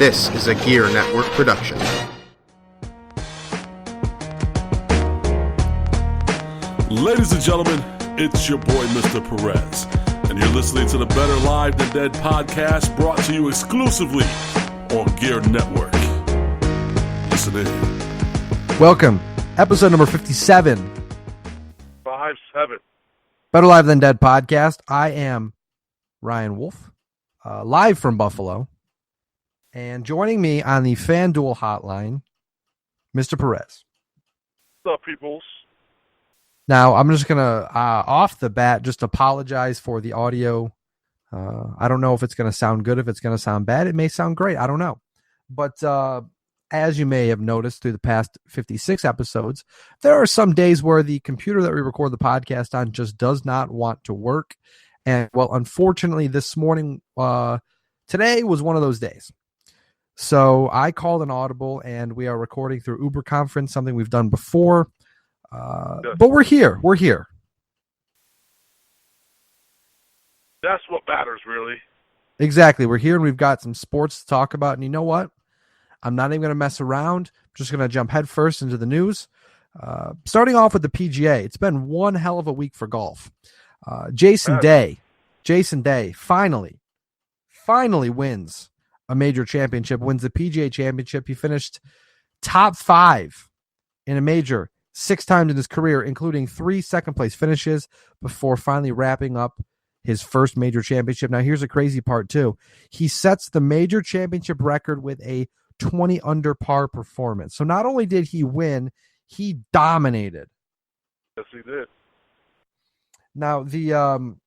This is a Gear Network production. Ladies and gentlemen, it's your boy, Mr. Perez, and you're listening to the Better Live Than Dead podcast, brought to you exclusively on Gear Network. Listen in. Welcome, episode number 57. 57. Better Live Than Dead podcast. I am Ryan Wolf, live from Buffalo, and joining me on the FanDuel hotline, Mr. Perez. What's up, peoples? Now, I'm just going to, off the bat, just apologize for the audio. I don't know if it's going to sound good, if it's going to sound bad. It may sound great. I don't know. But as you may have noticed through the past 56 episodes, there are some days where the computer that we record the podcast on just does not want to work. And, well, unfortunately, this morning, today was one of those days. So I called an audible, and we are recording through Uber Conference, something we've done before. But we're here. We're here. That's what matters, really. Exactly. We're here, and we've got some sports to talk about. And you know what? I'm not even going to mess around. I'm just going to jump headfirst into the news. Starting off with the PGA. It's been one hell of a week for golf. Jason Day finally wins a major championship, wins the PGA Championship. He finished top 5 in a major 6 times in his career, including 3 second-place finishes before finally wrapping up his first major championship. Now, here's the crazy part, too. He sets the major championship record with a 20 under par performance. So not only did he win, he dominated. Yes, he did. Now, the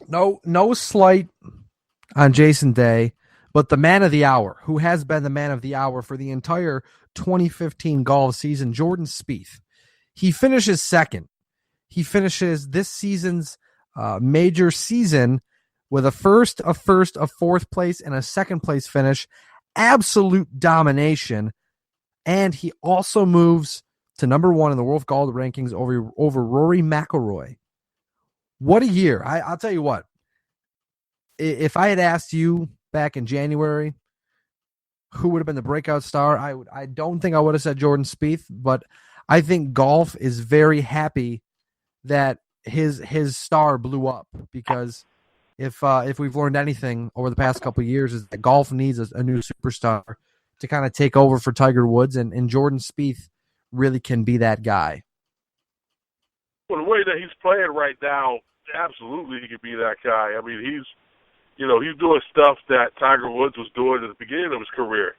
no slight on Jason Day, but the man of the hour, who has been the man of the hour for the entire 2015 golf season, Jordan Spieth. He finishes second. He finishes this season's major season with a first, a fourth place, and a second place finish. Absolute domination. And he also moves to number 1 in the World Golf rankings over Rory McIlroy. What a year. I'll tell you what. If I had asked you back in January who would have been the breakout star, I don't think I would have said Jordan Spieth, but I think golf is very happy that his star blew up, because if we've learned anything over the past couple of years, is that golf needs a new superstar to kind of take over for Tiger Woods, and Jordan Spieth really can be that guy. Well, the way that he's playing right now, absolutely he could be that guy. I mean, he's doing stuff that Tiger Woods was doing at the beginning of his career.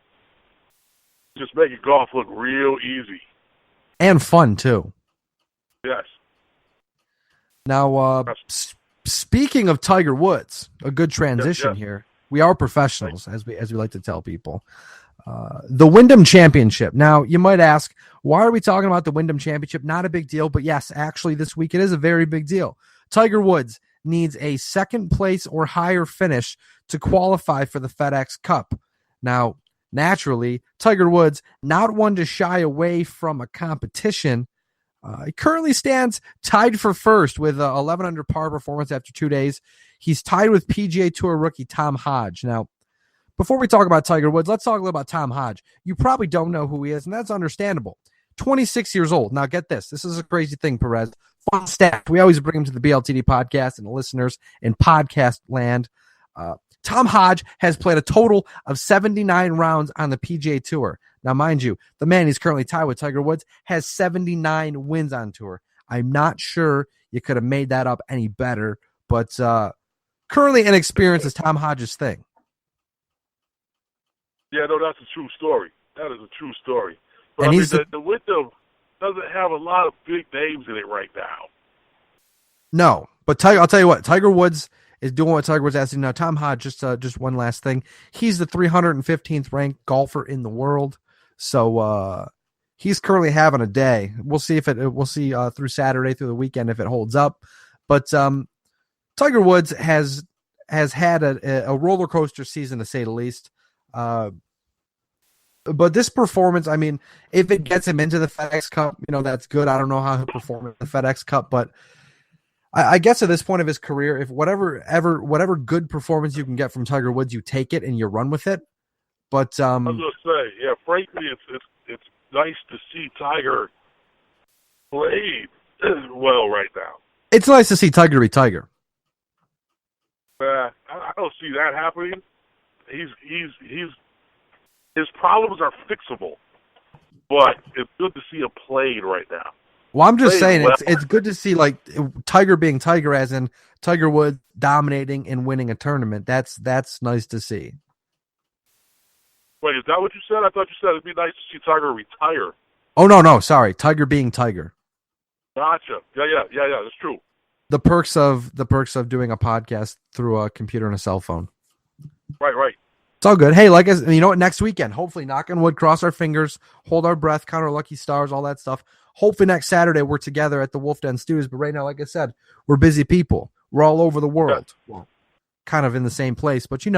Just making golf look real easy. And fun, too. Yes. Now, speaking of Tiger Woods, a good transition here. We are professionals, as we like to tell people. The Wyndham Championship. Now, you might ask, why are we talking about the Wyndham Championship? Not a big deal, but yes, actually this week it is a very big deal. Tiger Woods needs a second place or higher finish to qualify for the FedEx Cup. Now, naturally, Tiger Woods, not one to shy away from a competition. He currently stands tied for first with 11 under par performance after 2 days. He's tied with PGA Tour rookie Tom Hodge. Now, before we talk about Tiger Woods, let's talk a little about Tom Hodge. You probably don't know who he is, and that's understandable. 26 years old. Now, get this. This is a crazy thing, Perez. Fun stat. We always bring him to the BLTD podcast and the listeners in podcast land. Tom Hodge has played a total of 79 rounds on the PGA Tour. Now, mind you, the man he's currently tied with, Tiger Woods, has 79 wins on tour. I'm not sure you could have made that up any better, but currently inexperience is Tom Hodge's thing. Yeah, no, that's a true story. That is a true story. But and I mean, the Wyndham doesn't have a lot of big names in it right now. No, but I'll tell you what, Tiger Woods is doing what Tiger Woods has to do. Now, Tom Hodge, just one last thing. He's the 315th ranked golfer in the world. So he's currently having a day. We'll see through Saturday, through the weekend, if it holds up. But Tiger Woods has had a roller coaster season, to say the least. But this performance, I mean, if it gets him into the FedEx Cup, that's good. I don't know how he'll perform in the FedEx Cup, but I guess at this point of his career, if whatever good performance you can get from Tiger Woods, you take it and you run with it. But I was going to say, yeah, frankly, it's nice to see Tiger play well right now. it's nice to see Tiger be Tiger. I don't see that happening. His problems are fixable, but it's good to see him playing right now. Well, I'm just saying well. it's good to see like Tiger being Tiger, as in Tiger Woods dominating and winning a tournament. That's nice to see. Wait, is that what you said? I thought you said it'd be nice to see Tiger retire. Oh no, sorry, Tiger being Tiger. Gotcha. Yeah. That's true. The perks of doing a podcast through a computer and a cell phone. Right. It's all good. Hey, like you know what? Next weekend, hopefully, knock on wood, cross our fingers, hold our breath, count our lucky stars, all that stuff. Hopefully, next Saturday we're together at the Wolf Den Stews. But right now, like I said, we're busy people. We're all over the world, kind of in the same place. But you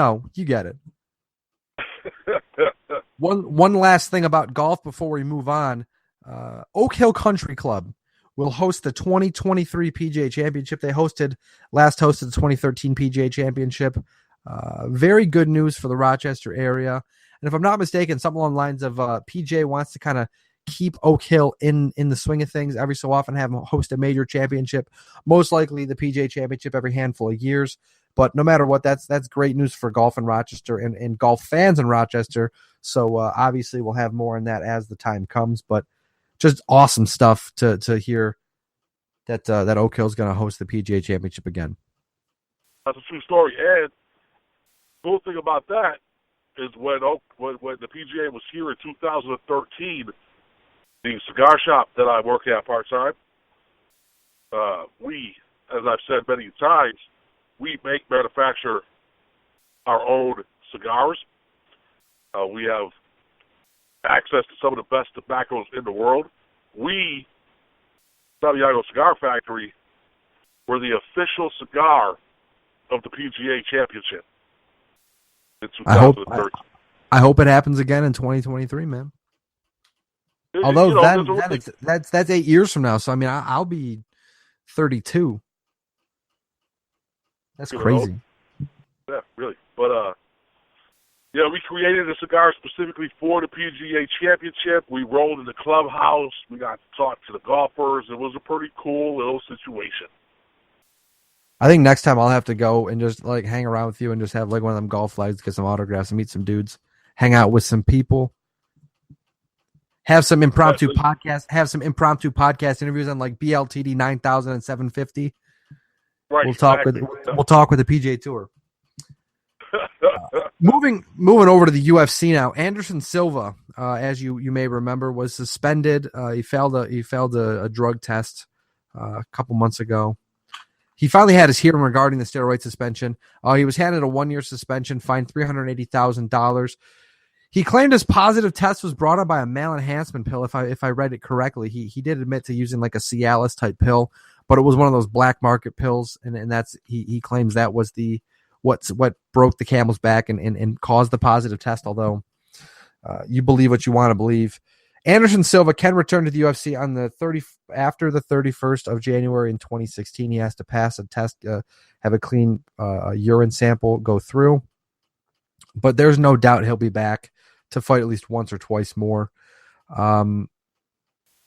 get it. One last thing about golf before we move on. Oak Hill Country Club will host the 2023 PGA Championship. They hosted the 2013 PGA Championship. Very good news for the Rochester area. And if I'm not mistaken, something along the lines of PGA wants to kind of keep Oak Hill in the swing of things every so often, have them host a major championship, most likely the PGA Championship every handful of years. But no matter what, that's great news for golf in Rochester and golf fans in Rochester. So obviously we'll have more on that as the time comes. But just awesome stuff to hear that Oak Hill is going to host the PGA Championship again. That's a true story. And the cool thing about that is when the PGA was here in 2013, the cigar shop that I work at part-time, we, as I've said many times, we manufacture our own cigars. We have access to some of the best tobaccos in the world. We, Santiago Cigar Factory, were the official cigar of the PGA Championship in 2013. I hope it happens again in 2023, man. Although that's 8 years from now, so I mean I'll be 32. That's crazy. Yeah, really. But we created a cigar specifically for the PGA Championship. We rolled in the clubhouse. We got to talk to the golfers. It was a pretty cool little situation. I think next time I'll have to go and just like hang around with you and just have like one of them golf flags, get some autographs, and meet some dudes, hang out with some people. Have some impromptu podcast interviews on like BLTD 9000 and 750. Right. We'll talk with the PGA Tour. Moving over to the UFC now. Anderson Silva, as you may remember, was suspended. He failed a drug test a couple months ago. He finally had his hearing regarding the steroid suspension. He was handed a 1-year suspension, fined $380,000. He claimed his positive test was brought on by a male enhancement pill. If I read it correctly, he did admit to using like a Cialis type pill, but it was one of those black market pills, and that's he claims that was what broke the camel's back and caused the positive test. Although you believe what you want to believe. Anderson Silva can return to the UFC on after the 31st of January in 2016. He has to pass a test, have a clean urine sample go through, but there's no doubt he'll be back to fight at least once or twice more. The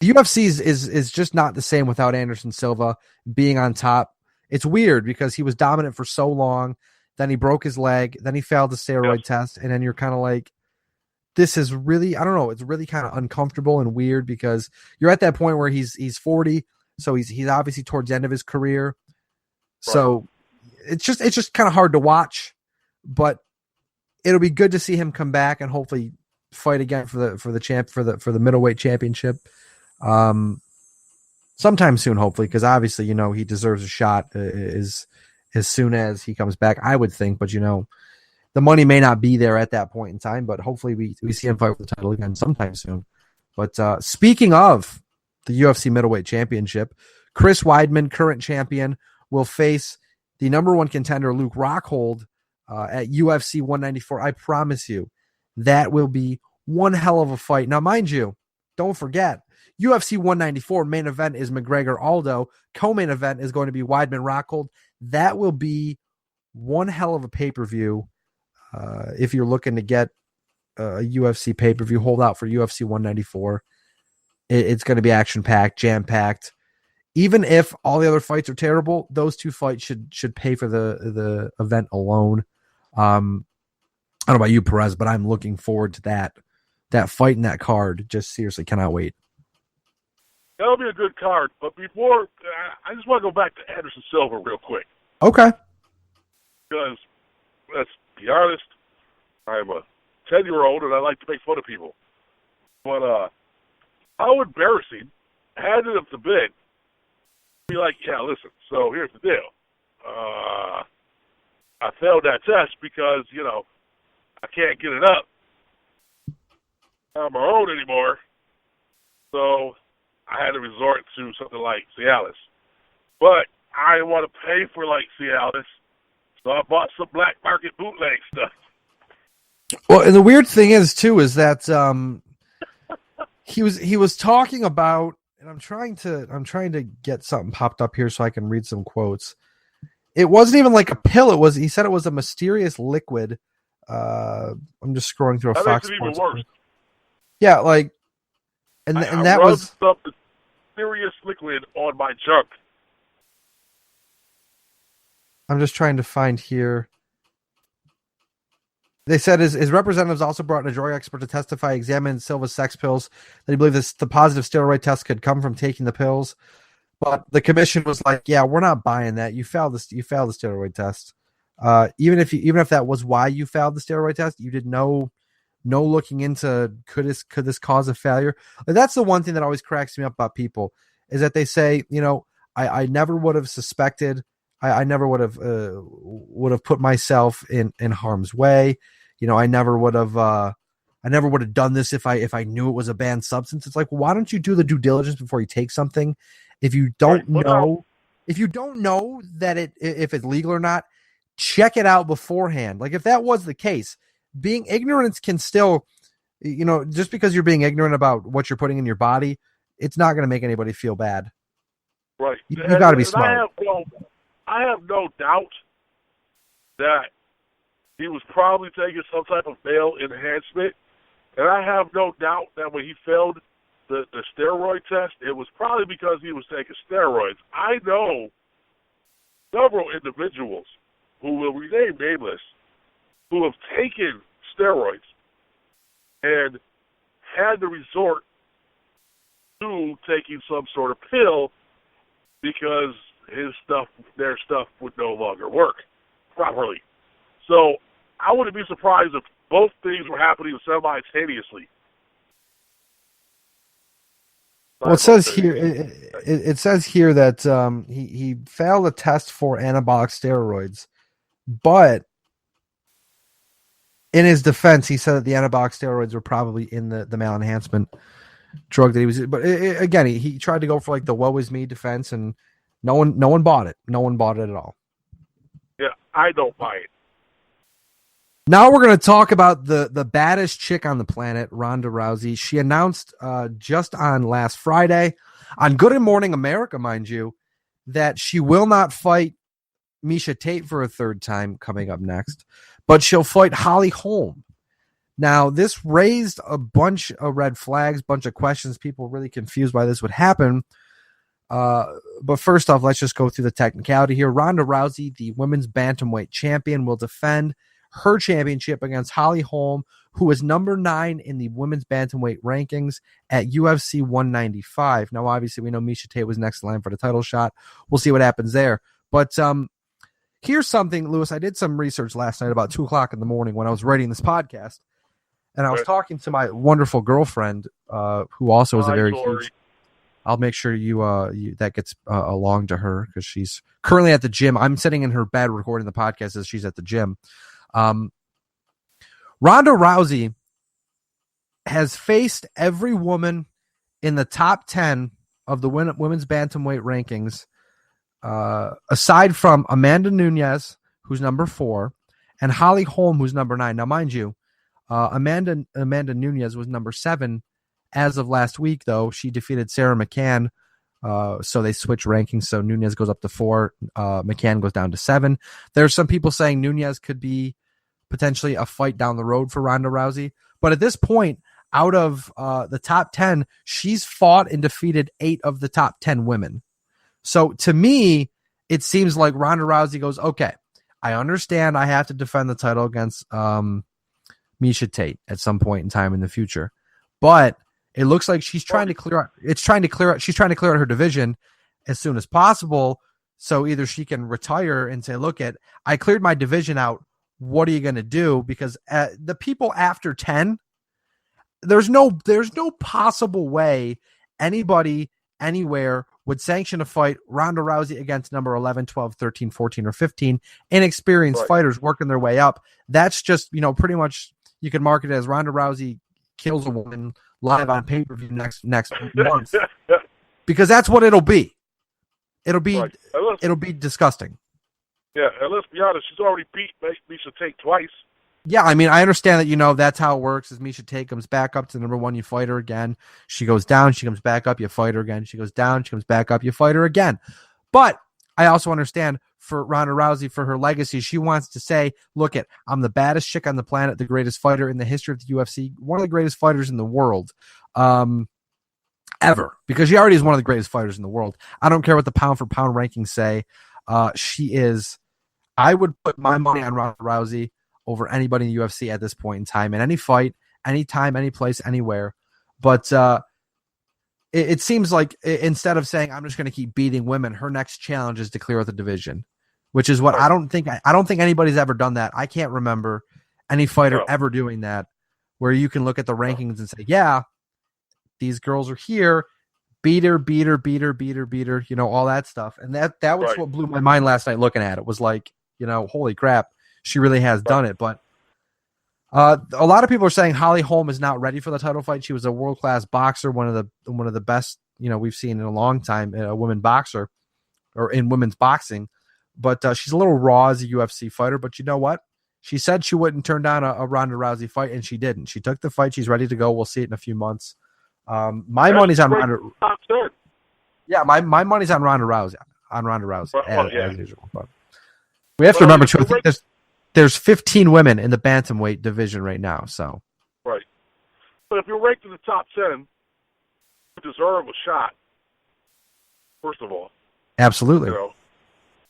UFC is just not the same without Anderson Silva being on top. It's weird because he was dominant for so long, then he broke his leg, then he failed the steroid test, and then you're kind of like, this is really, I don't know, it's really kind of uncomfortable and weird because you're at that point where he's 40, so he's obviously towards the end of his career. So it's just kind of hard to watch, but it'll be good to see him come back and hopefully fight again for the middleweight championship sometime soon, hopefully, because obviously he deserves a shot as soon as he comes back, I would think. But the money may not be there at that point in time, but hopefully we see him fight for the title again sometime soon. But speaking of the UFC middleweight championship, Chris Weidman, current champion, will face the number one contender Luke Rockhold at UFC 194. I promise you, that will be one hell of a fight. Now, mind you, don't forget, UFC 194 main event is McGregor Aldo. Co-main event is going to be Weidman Rockhold. That will be one hell of a pay-per-view if you're looking to get a UFC pay-per-view, hold out for UFC 194. It's going to be action-packed, jam-packed. Even if all the other fights are terrible, those two fights should pay for the event alone. I don't know about you, Perez, but I'm looking forward to that fight and that card. Just seriously cannot wait. That'll be a good card. But before, I just want to go back to Anderson Silva real quick. Okay. Because, let's be honest, I'm a 10-year-old and I like to make fun of people. But how embarrassing, handed him the bid, be like, yeah, listen, so here's the deal. I failed that test because, I can't get it up on my own anymore. So I had to resort to something like Cialis. But I didn't want to pay for like Cialis, so I bought some black market bootleg stuff. Well, and the weird thing is too is that he was talking about, and I'm trying to get something popped up here so I can read some quotes. It wasn't even like a pill. He said it was a mysterious liquid. I'm just scrolling through a that Fox makes it even Sports. worse. Yeah, like, and that was some mysterious liquid on my junk. I'm just trying to find here. They said his representatives also brought in a drug expert to testify, examine Silva's sex pills. That he believed the positive steroid test could come from taking the pills, but the commission was like, "Yeah, we're not buying that. You failed the steroid test. Even if that was why you failed the steroid test, you did no looking into could this cause a failure." Like, that's the one thing that always cracks me up about people is that they say, I never would have suspected. I never would have put myself in harm's way. I never would have done this if I knew it was a banned substance. It's like, well, why don't you do the due diligence before you take something? If you don't know that if it's legal or not, check it out beforehand. Like, if that was the case, being ignorant can still, just because you're being ignorant about what you're putting in your body, it's not going to make anybody feel bad. Right. You got to be smart. I have no doubt that he was probably taking some type of male enhancement, and I have no doubt that when he failed the steroid test, it was probably because he was taking steroids. I know several individuals who will remain nameless who have taken steroids and had to resort to taking some sort of pill because their stuff would no longer work properly. So I wouldn't be surprised if both things were happening simultaneously. Well, it says here that he failed a test for anabolic steroids, but in his defense, he said that the anabolic steroids were probably in the male enhancement drug that he was. But again, he tried to go for like the "woe is me" defense, and no one bought it. No one bought it at all. Yeah, I don't buy it. Now we're going to talk about the baddest chick on the planet, Ronda Rousey. She announced just on last Friday, on Good Morning America, mind you, that she will not fight Miesha Tate for a third time coming up next, but she'll fight Holly Holm. Now, this raised a bunch of red flags, bunch of questions. People were really confused why this would happen. But first off, let's just go through the technicality here. Ronda Rousey, the women's bantamweight champion, will defend her championship against Holly Holm, who is number 9 in the women's bantamweight rankings at UFC 195. Now, obviously, we know Miesha Tate was next in line for the title shot. We'll see what happens there. But here's something, Lewis. I did some research last night about 2 o'clock in the morning when I was writing this podcast, and I was talking to my wonderful girlfriend, who also is a very huge. I'll make sure you that gets along to her because she's currently at the gym. I'm sitting in her bed recording the podcast as she's at the gym. Ronda Rousey has faced every woman in the top 10 of the women's bantamweight rankings, aside from Amanda Nunes, who's number 4, and Holly Holm, who's number 9. Now, mind you, Amanda Nunes was number 7 as of last week, though. She defeated Sarah McCann, so they switch rankings. So Nunes goes up to 4, McCann goes down to 7. There's some people saying Nunes could be potentially a fight down the road for Ronda Rousey. But at this point, out of the top 10, she's fought and defeated 8 of the top 10 women. So to me, it seems like Ronda Rousey goes, okay, I understand I have to defend the title against Miesha Tate at some point in time in the future, but it looks like she's trying to clear out. She's trying to clear out her division as soon as possible. So either she can retire and say, look, I cleared my division out. What are you going to do? Because the people after 10, there's no possible way anybody anywhere would sanction a fight Ronda Rousey against number 11, 12, 13, 14, or 15 inexperienced fighters working their way up. That's just, pretty much you can market it as Ronda Rousey kills a woman live on pay-per-view next month. Because that's what it'll be. It'll be disgusting. Yeah, and let's be honest, she's already beat Miesha Tate twice. Yeah, I mean, I understand that, that's how it works. As Miesha Tate comes back up to number 1, you fight her again. She goes down, she comes back up, you fight her again. She goes down, she comes back up, you fight her again. But I also understand for Ronda Rousey, for her legacy, she wants to say, look, I'm the baddest chick on the planet, the greatest fighter in the history of the UFC, one of the greatest fighters in the world. Ever, because she already is one of the greatest fighters in the world. I don't care what the pound for pound rankings say. She is. I would put my money on Ronda Rousey over anybody in the UFC at this point in time, in any fight, anytime, any place, anywhere. But it seems like instead of saying I'm just going to keep beating women, her next challenge is to clear out the division, which is what I don't think anybody's ever done that. I can't remember any fighter ever doing that, where you can look at the rankings and say, yeah, these girls are here, beat her, all that stuff. And that was what blew my mind last night looking at it. Was like, holy crap, she really has done it. But a lot of people are saying Holly Holm is not ready for the title fight. She was a world-class boxer, one of the best, we've seen in a long time, a women boxer or in women's boxing. But she's a little raw as a UFC fighter. But you know what? She said she wouldn't turn down a Ronda Rousey fight, and she didn't. She took the fight. She's ready to go. We'll see it in a few months. My money's on Ronda. Yeah, my money's on Ronda Rousey. As usual. But we have to remember too. I think there's 15 women in the bantamweight division right now. So right, but if you're ranked in the top 10, you deserve a shot. First of all, absolutely.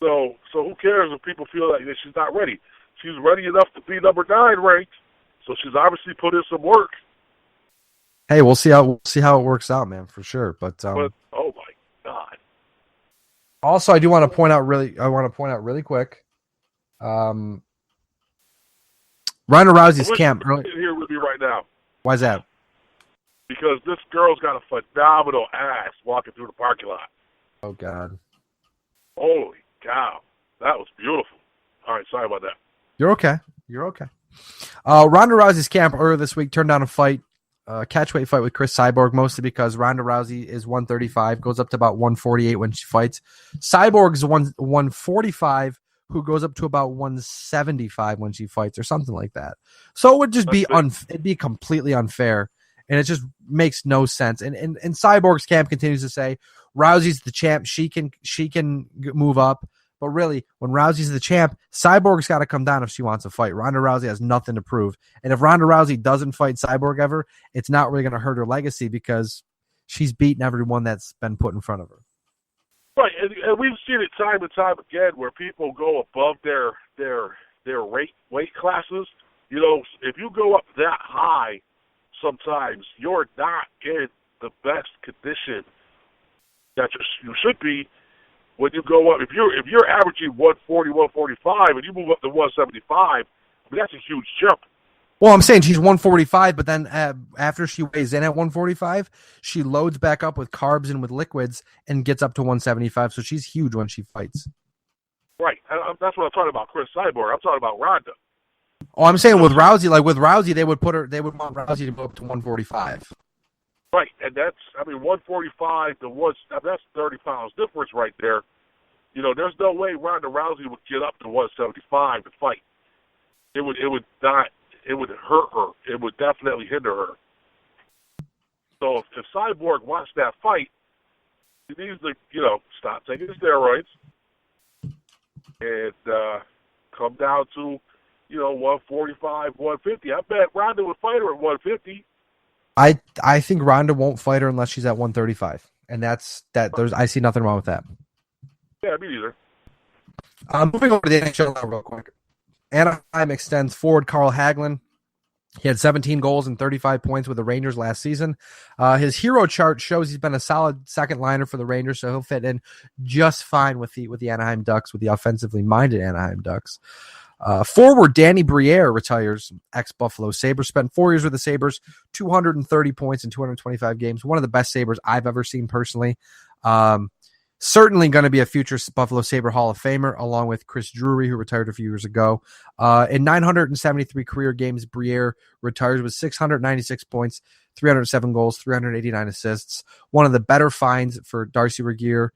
So who cares if people feel like that she's not ready? She's ready enough to be number 9 ranked, so she's obviously put in some work. Hey, we'll see how it works out, man, for sure. But oh my God! Also, I want to point out really quick. Ronda Rousey's camp here with me right now. Why is that? Because this girl's got a phenomenal ass walking through the parking lot. Oh God! Holy cow, that was beautiful. All right, sorry about that. You're okay. Ronda Rousey's camp earlier this week turned down a fight. Catchweight fight with Chris Cyborg, mostly because Ronda Rousey is 135, goes up to about 148 when she fights. Cyborg's 145, who goes up to about 175 when she fights, or something like that. So it would just be it'd be completely unfair, and it just makes no sense. And Cyborg's camp continues to say Rousey's the champ, she can move up. But really, when Rousey's the champ, Cyborg's got to come down if she wants to fight. Ronda Rousey has nothing to prove. And if Ronda Rousey doesn't fight Cyborg ever, it's not really going to hurt her legacy because she's beaten everyone that's been put in front of her. Right, and we've seen it time and time again where people go above their weight classes. If you go up that high, sometimes you're not in the best condition that you should be. When you go up, if you're averaging 140, 145, and you move up to 175, that's a huge jump. Well, I'm saying she's 145, but then after she weighs in at 145, she loads back up with carbs and with liquids and gets up to 175. So she's huge when she fights. Right. That's what I'm talking about, Chris Cyborg. I'm talking about Ronda. Oh, I'm saying with Rousey, they would want Rousey to go up to 145. Right, and 145 to that's 30 pounds difference right there. There's no way Ronda Rousey would get up to 175 to fight. It would hurt her. It would definitely hinder her. So if Cyborg wants that fight, he needs to, stop taking steroids and come down to 145, 150. I bet Ronda would fight her at 150. I think Ronda won't fight her unless she's at 135, and that's that. I see nothing wrong with that. Yeah, me neither. Moving over to the NHL now real quick. Anaheim extends forward Carl Hagelin. He had 17 goals and 35 points with the Rangers last season. His hero chart shows he's been a solid second liner for the Rangers, so he'll fit in just fine with the Anaheim Ducks, with the offensively minded Anaheim Ducks. Forward Danny Briere retires, ex-Buffalo Sabres. Spent 4 years with the Sabres, 230 points in 225 games. One of the best Sabres I've ever seen personally. Certainly going to be a future Buffalo Sabre Hall of Famer, along with Chris Drury, who retired a few years ago. In 973 career games, Briere retires with 696 points, 307 goals, 389 assists. One of the better finds for Darcy Regier.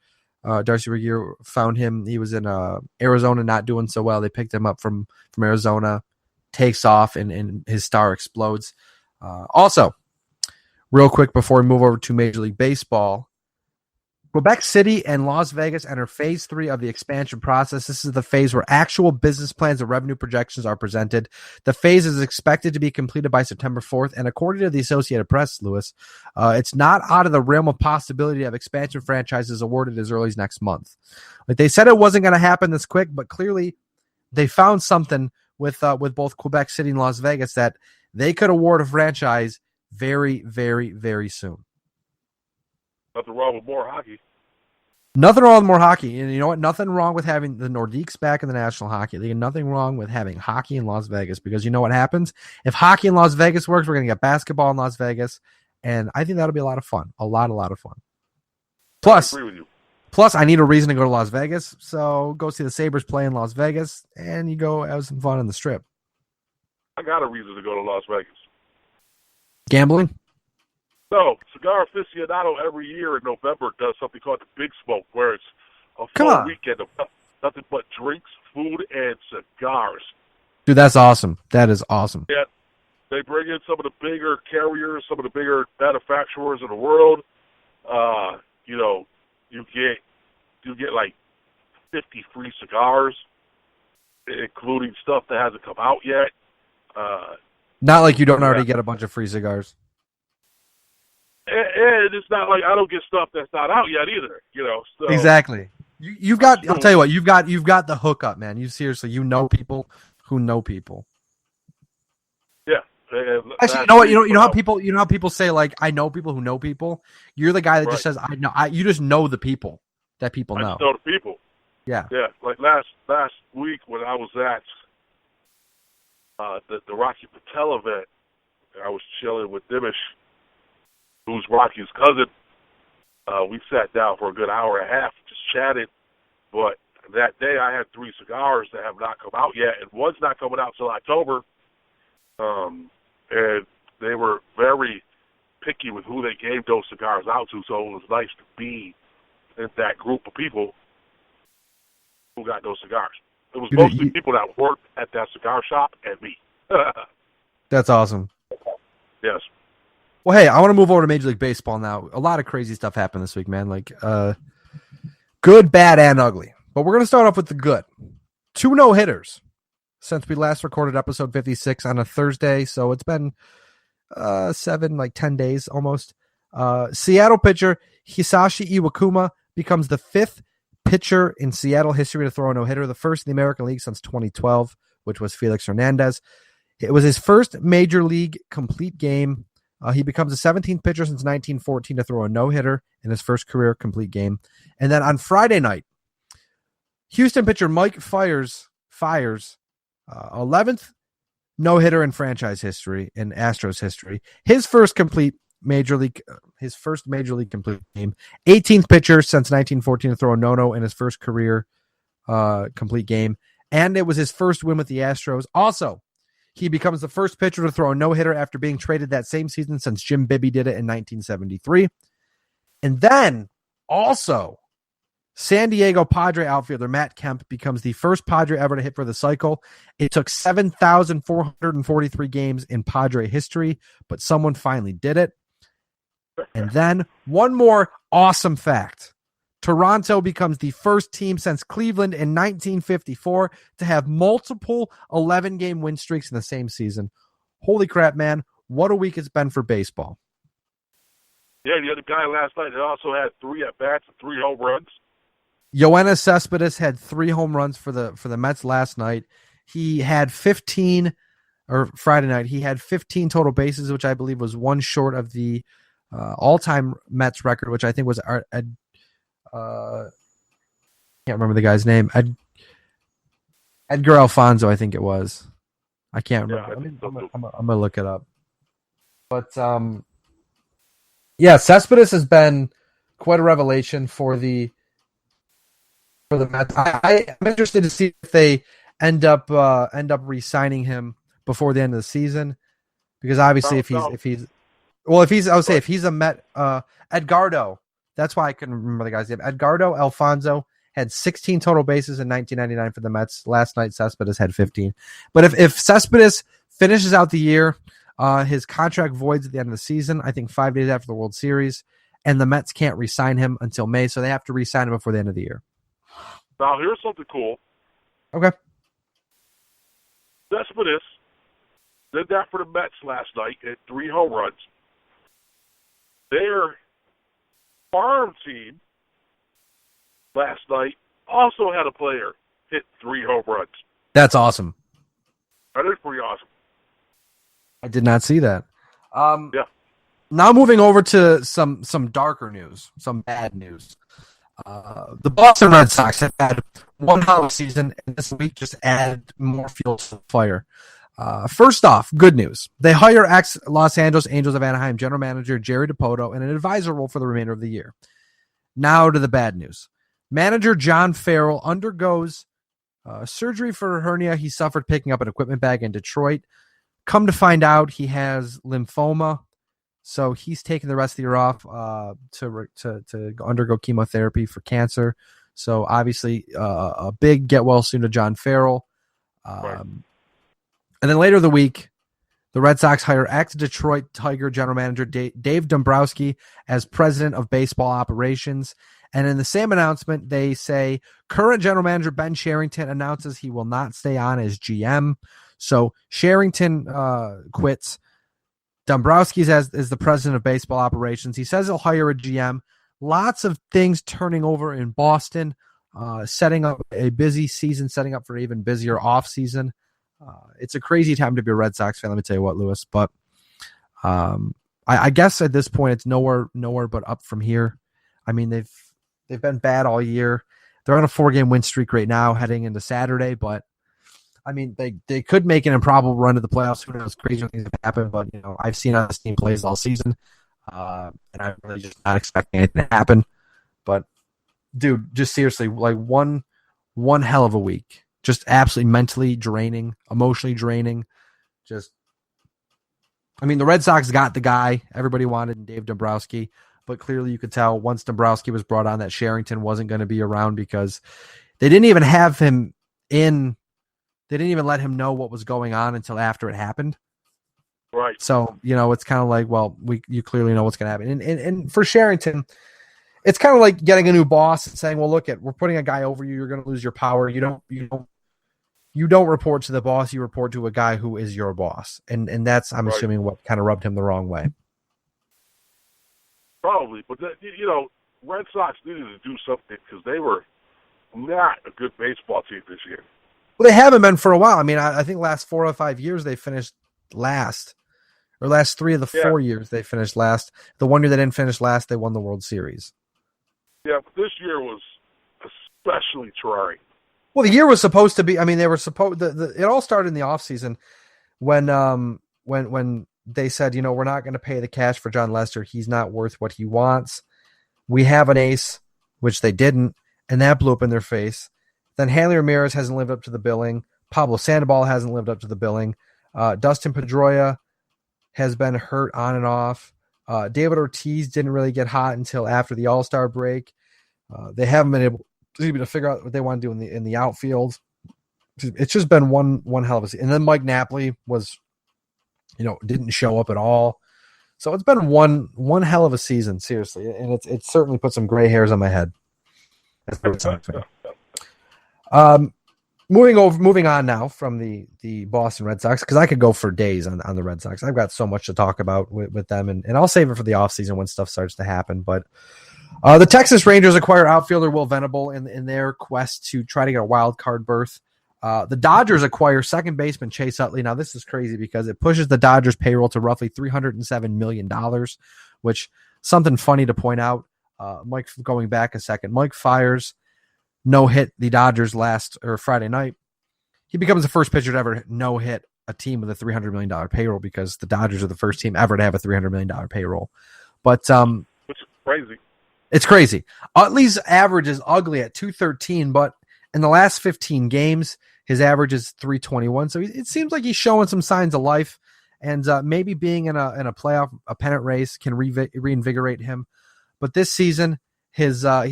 Darcy Regier found him. He was in Arizona not doing so well. They picked him up from Arizona, takes off, and his star explodes. Also, real quick before we move over to Major League Baseball, Quebec City and Las Vegas enter Phase 3 of the expansion process. This is the phase where actual business plans and revenue projections are presented. The phase is expected to be completed by September 4th, and according to the Associated Press, Lewis, it's not out of the realm of possibility of expansion franchises awarded as early as next month. Like they said, it wasn't going to happen this quick, but clearly they found something with both Quebec City and Las Vegas that they could award a franchise very, very, very soon. Nothing wrong with more hockey. Nothing wrong with more hockey. And you know what? Nothing wrong with having the Nordiques back in the National Hockey League. And nothing wrong with having hockey in Las Vegas, because you know what happens? If hockey in Las Vegas works, we're going to get basketball in Las Vegas. And I think that'll be a lot of fun. A lot of fun. Plus, I agree with you. Plus, I need a reason to go to Las Vegas. So go see the Sabres play in Las Vegas, and you go have some fun on the Strip. I got a reason to go to Las Vegas. Gambling? No, Cigar Aficionado every year in November does something called the Big Smoke, where it's a Come full on. weekend of nothing but drinks, food, and cigars. Dude, that's awesome. That is awesome. Yeah, they bring in some of the bigger carriers, some of the bigger manufacturers in the world. You get like 50 free cigars, including stuff that hasn't come out yet. Not like you don't already get a bunch of free cigars. And it's not like I don't get stuff that's not out yet either, So, Exactly. You've got. I'll tell you what. You've got the hookup, man. You know people who know people. Yeah. Actually, you know what? You know how people say, like, I know people who know people. You're the guy that just says I know. You just know the people that people know. I just know the people. Yeah. Yeah. Like last week when I was at the Rocky Patel event, I was chilling with Dimish, who's Rocky's cousin. We sat down for a good hour and a half, just chatted. But that day I had 3 cigars that have not come out yet, and one's not coming out till October. And they were very picky with who they gave those cigars out to, so it was nice to be in that group of people who got those cigars. It was mostly people that worked at that cigar shop and me. That's awesome. Yes. Well, hey, I want to move over to Major League Baseball now. A lot of crazy stuff happened this week, man. Like, good, bad, and ugly. But we're going to start off with the good. 2 no-hitters since we last recorded episode 56 on a Thursday. So it's been 10 days almost. Seattle pitcher Hisashi Iwakuma becomes the 5th pitcher in Seattle history to throw a no-hitter, the first in the American League since 2012, which was Felix Hernandez. It was his first Major League complete game. He becomes the 17th pitcher since 1914 to throw a no-hitter in his first career complete game. And then on Friday night, Houston pitcher Mike fires 11th no-hitter in franchise history, in Astros history. His first Major League complete game. 18th pitcher since 1914 to throw a no-no in his first career complete game. And it was his first win with the Astros. Also, he becomes the first pitcher to throw a no-hitter after being traded that same season since Jim Bibby did it in 1973. And then also, San Diego Padre outfielder Matt Kemp becomes the first Padre ever to hit for the cycle. It took 7,443 games in Padre history, but someone finally did it. And then one more awesome fact. Toronto becomes the first team since Cleveland in 1954 to have multiple 11-game win streaks in the same season. Holy crap, man. What a week it's been for baseball. Yeah, the other guy last night that also had 3 at-bats and 3 home runs. Yoenis Cespedes had 3 home runs for the Mets last night. He had 15, or Friday night, he had 15 total bases, which I believe was one short of the all-time Mets record, which I think was can't remember the guy's name. Edgar Alfonso, I think it was. I can't remember. I'm gonna look it up. But Cespedes has been quite a revelation for the Mets. I'm interested to see if they end up re-signing him before the end of the season, because obviously if he's a Met, Edgardo. That's why I couldn't remember the guy's name. Edgardo Alfonso had 16 total bases in 1999 for the Mets. Last night, Cespedes had 15. But if Cespedes finishes out the year, his contract voids at the end of the season, I think 5 days after the World Series, and the Mets can't re-sign him until May, so they have to re-sign him before the end of the year. Now, here's something cool. Okay. Cespedes did that for the Mets last night, hit 3 home runs. Their farm team last night also had a player hit 3 home runs. That's awesome. That is pretty awesome. I did not see that. Yeah. Now moving over to some darker news, some bad news. The Boston Red Sox have had one hell of a season, and this week just added more fuel to the fire. First off, good news. They hire ex-Los Angeles Angels of Anaheim general manager Jerry DiPoto in an advisor role for the remainder of the year. Now to the bad news. Manager John Farrell undergoes surgery for a hernia he suffered picking up an equipment bag in Detroit. Come to find out, he has lymphoma, so he's taking the rest of the year off to undergo chemotherapy for cancer. So obviously, a big get well soon to John Farrell. Right. And then later in the week, the Red Sox hire ex-Detroit Tiger general manager Dave Dombrowski as president of baseball operations. And in the same announcement, they say current general manager Ben Cherington announces he will not stay on as GM. So Cherington quits. Dombrowski is the president of baseball operations. He says he'll hire a GM. Lots of things turning over in Boston, setting up a busy season, setting up for an even busier off season. It's a crazy time to be a Red Sox fan. Let me tell you what, Lewis. But I guess at this point, it's nowhere but up from here. I mean, they've been bad all year. They're on a 4-game win streak right now, heading into Saturday. But I mean, they could make an improbable run to the playoffs. Who knows? Crazy things have happened. But I've seen how this team plays all season, and I'm really just not expecting anything to happen. But dude, just seriously, like one hell of a week. Just absolutely mentally draining, emotionally draining. The Red Sox got the guy everybody wanted in Dave Dombrowski, but clearly you could tell once Dombrowski was brought on that Cherington wasn't going to be around because they didn't even have him in. They didn't even let him know what was going on until after it happened. Right. So, it's kind of like, well, you clearly know what's going to happen. And for Cherington, it's kind of like getting a new boss and saying, well, look, we're putting a guy over you. You're going to lose your power. You don't report to the boss. You report to a guy who is your boss. And that's, I'm assuming, what kind of rubbed him the wrong way. Probably. But, Red Sox needed to do something because they were not a good baseball team this year. Well, they haven't been for a while. I mean, I think last 4 or 5 years they finished last. Or last 3 of the 4 years they finished last. The one year they didn't finish last, they won the World Series. Yeah, but this year was especially trying. Well, the year was supposed to be. I mean, they were supposed. It all started in the offseason when they said, we're not going to pay the cash for John Lester. He's not worth what he wants. We have an ace, which they didn't, and that blew up in their face. Then Hanley Ramirez hasn't lived up to the billing. Pablo Sandoval hasn't lived up to the billing. Dustin Pedroia has been hurt on and off. David Ortiz didn't really get hot until after the All-Star break. They haven't been able to figure out what they want to do in the outfield. It's just been one hell of a season. And then Mike Napoli was, didn't show up at all. So it's been one hell of a season, seriously. And it's certainly put some gray hairs on my head. as a Red Sox fan. Moving on now from the Boston Red Sox, because I could go for days on the Red Sox. I've got so much to talk about with them, and I'll save it for the offseason when stuff starts to happen. But the Texas Rangers acquire outfielder Will Venable in their quest to try to get a wild card berth. The Dodgers acquire second baseman Chase Utley. Now, this is crazy because it pushes the Dodgers payroll to roughly $307 million, which something funny to point out. Mike, going back a second, Mike Fiers no-hit the Dodgers Friday night. He becomes the first pitcher to ever no-hit a team with a $300 million payroll because the Dodgers are the first team ever to have a $300 million payroll. But which is crazy. It's crazy. Utley's average is ugly at 213, but in the last 15 games, his average is 321. So it seems like he's showing some signs of life, and maybe being in a playoff, a pennant race can reinvigorate him. But this season, he's got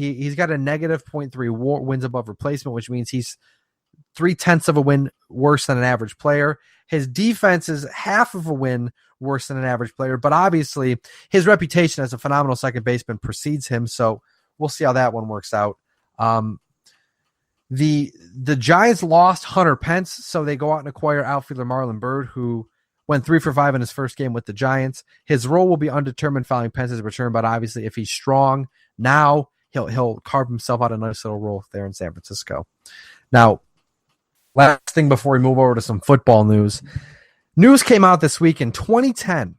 a negative 0.3 WAR, wins above replacement, which means he's 0.3 of a win worse than an average player. His defense is half of a win worse than an average player, but obviously his reputation as a phenomenal second baseman precedes him. So we'll see how that one works out. The Giants lost Hunter Pence, so they go out and acquire outfielder Marlon Byrd, who went 3 for 5 in his first game with the Giants. His role will be undetermined following Pence's return, but obviously if he's strong now, he'll carve himself out a nice little role there in San Francisco. Now, last thing before we move over to some football news. News came out this week in 2010.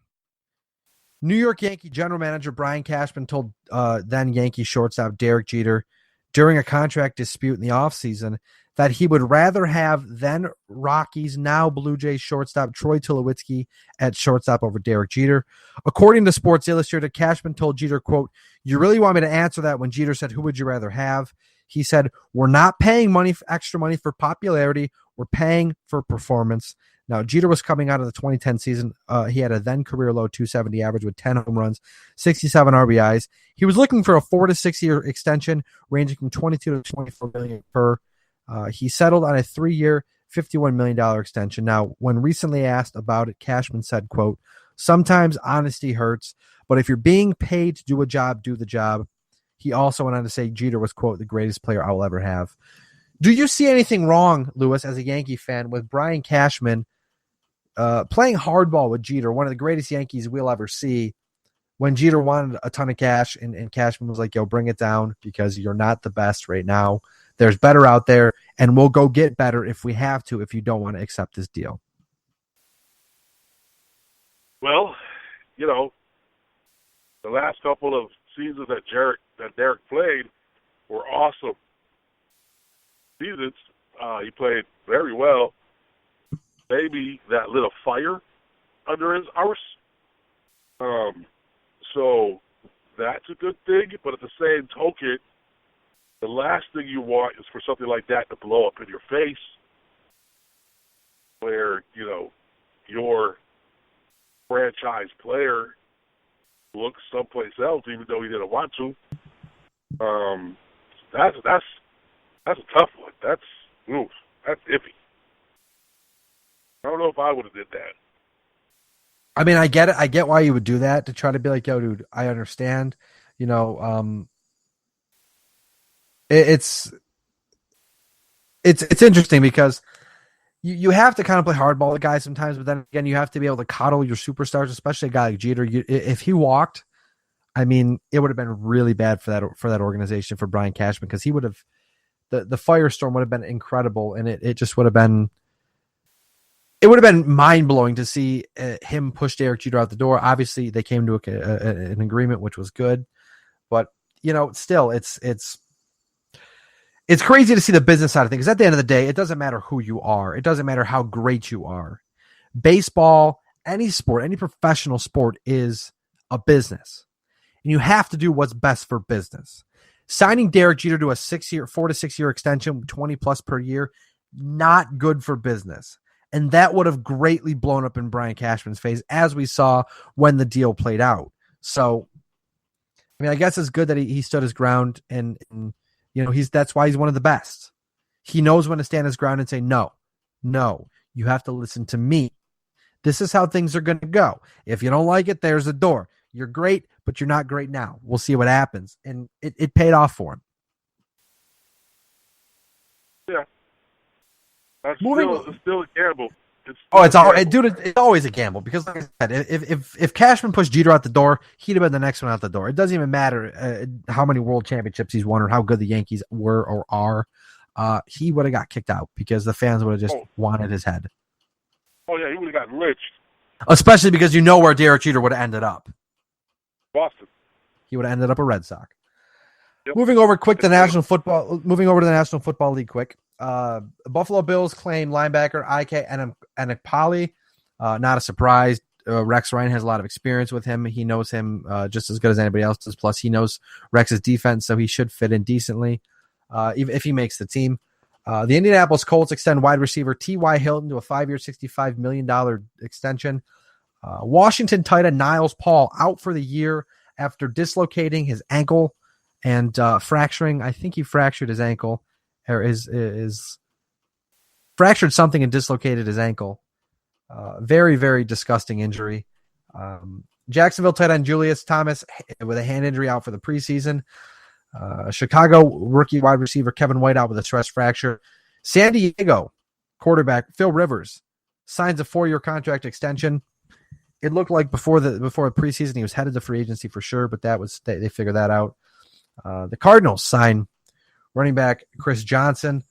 New York Yankee general manager Brian Cashman told then Yankee shortstop Derek Jeter during a contract dispute in the offseason that he would rather have then Rockies, now Blue Jays shortstop Troy Tulowitzki at shortstop over Derek Jeter. According to Sports Illustrated, Cashman told Jeter, quote, "You really want me to answer that?" When Jeter said, "Who would you rather have?" He said, "We're not paying extra money for popularity. We're paying for performance." Now, Jeter was coming out of the 2010 season. He had a then career low 270 average with 10 home runs, 67 RBIs. He was looking for a 4 to 6 year extension ranging from 22 to 24 million per. He settled on a 3-year, $51 million extension. Now, when recently asked about it, Cashman said, quote, "Sometimes honesty hurts, but if you're being paid to do a job, do the job." He also went on to say Jeter was, quote, "the greatest player I will ever have." Do you see anything wrong, Lewis, as a Yankee fan, with Brian Cashman playing hardball with Jeter, one of the greatest Yankees we'll ever see, when Jeter wanted a ton of cash and Cashman was like, "Yo, bring it down because you're not the best right now. There's better out there, and we'll go get better if we have to, if you don't want to accept this deal"? Well, the last couple of seasons that Derek played were awesome seasons. He played very well. Maybe that lit a fire under his arse. So that's a good thing. But at the same token, the last thing you want is for something like that to blow up in your face, where, your franchise player looks someplace else even though he didn't want to. That's a tough one. That's iffy. I don't know if I would have did that. I mean, I get it. I get why you would do that, to try to be like, "Yo, dude, I understand." It's interesting because you have to kind of play hardball with guys sometimes, but then again, you have to be able to coddle your superstars, especially a guy like Jeter. If he walked, I mean, it would have been really bad for that organization, for Brian Cashman, because he would have the firestorm would have been incredible, and it just would have been. It would have been mind-blowing to see him push Derek Jeter out the door. Obviously, they came to an agreement, which was good. But, still, it's crazy to see the business side of things. At the end of the day, it doesn't matter who you are. It doesn't matter how great you are. Baseball, any sport, any professional sport is a business. And you have to do what's best for business. Signing Derek Jeter to a 4 to 6 year extension, 20+ per year, not good for business. And that would have greatly blown up in Brian Cashman's face, as we saw when the deal played out. So, I mean, I guess it's good that he stood his ground, and that's why he's one of the best. He knows when to stand his ground and say, no, you have to listen to me. This is how things are going to go. If you don't like it, there's the door. You're great, but you're not great now. We'll see what happens. And it paid off for him. It's still a gamble. It's always a gamble because, like I said, if Cashman pushed Jeter out the door, he'd have been the next one out the door. It doesn't even matter how many world championships he's won or how good the Yankees were or are. He would have got kicked out because the fans would have just wanted his head. Oh yeah, he would have gotten lynched. Especially because you know where Derek Jeter would have ended up. Boston. He would have ended up a Red Sox. Yep. Moving over to the National Football League quick. Buffalo Bills claim linebacker Ike Enemkpali. Not a surprise. Rex Ryan has a lot of experience with him. He knows him just as good as anybody else does. Plus, he knows Rex's defense, so he should fit in decently even if he makes the team. The Indianapolis Colts extend wide receiver T.Y. Hilton to a 5-year, $65 million extension. Washington tight end Niles Paul out for the year after dislocating his ankle and fracturing. I think he fractured his ankle. Or is fractured something and dislocated his ankle. Very, very disgusting injury. Jacksonville tight end Julius Thomas with a hand injury out for the preseason. Chicago rookie wide receiver Kevin White out with a stress fracture. San Diego quarterback Phil Rivers signs a 4-year contract extension. It looked like before the preseason he was headed to free agency for sure, but they figured that out. The Cardinals sign running back Chris Johnson.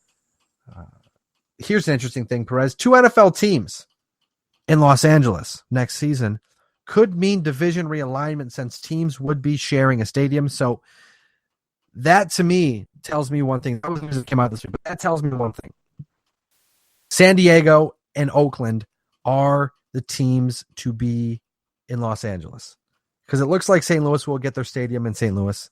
Here's an interesting thing, Perez. 2 NFL teams in Los Angeles next season could mean division realignment since teams would be sharing a stadium. So that to me tells me one thing. That was news that came out this week, but that tells me one thing. San Diego and Oakland are the teams to be in Los Angeles because it looks like St. Louis will get their stadium in St. Louis.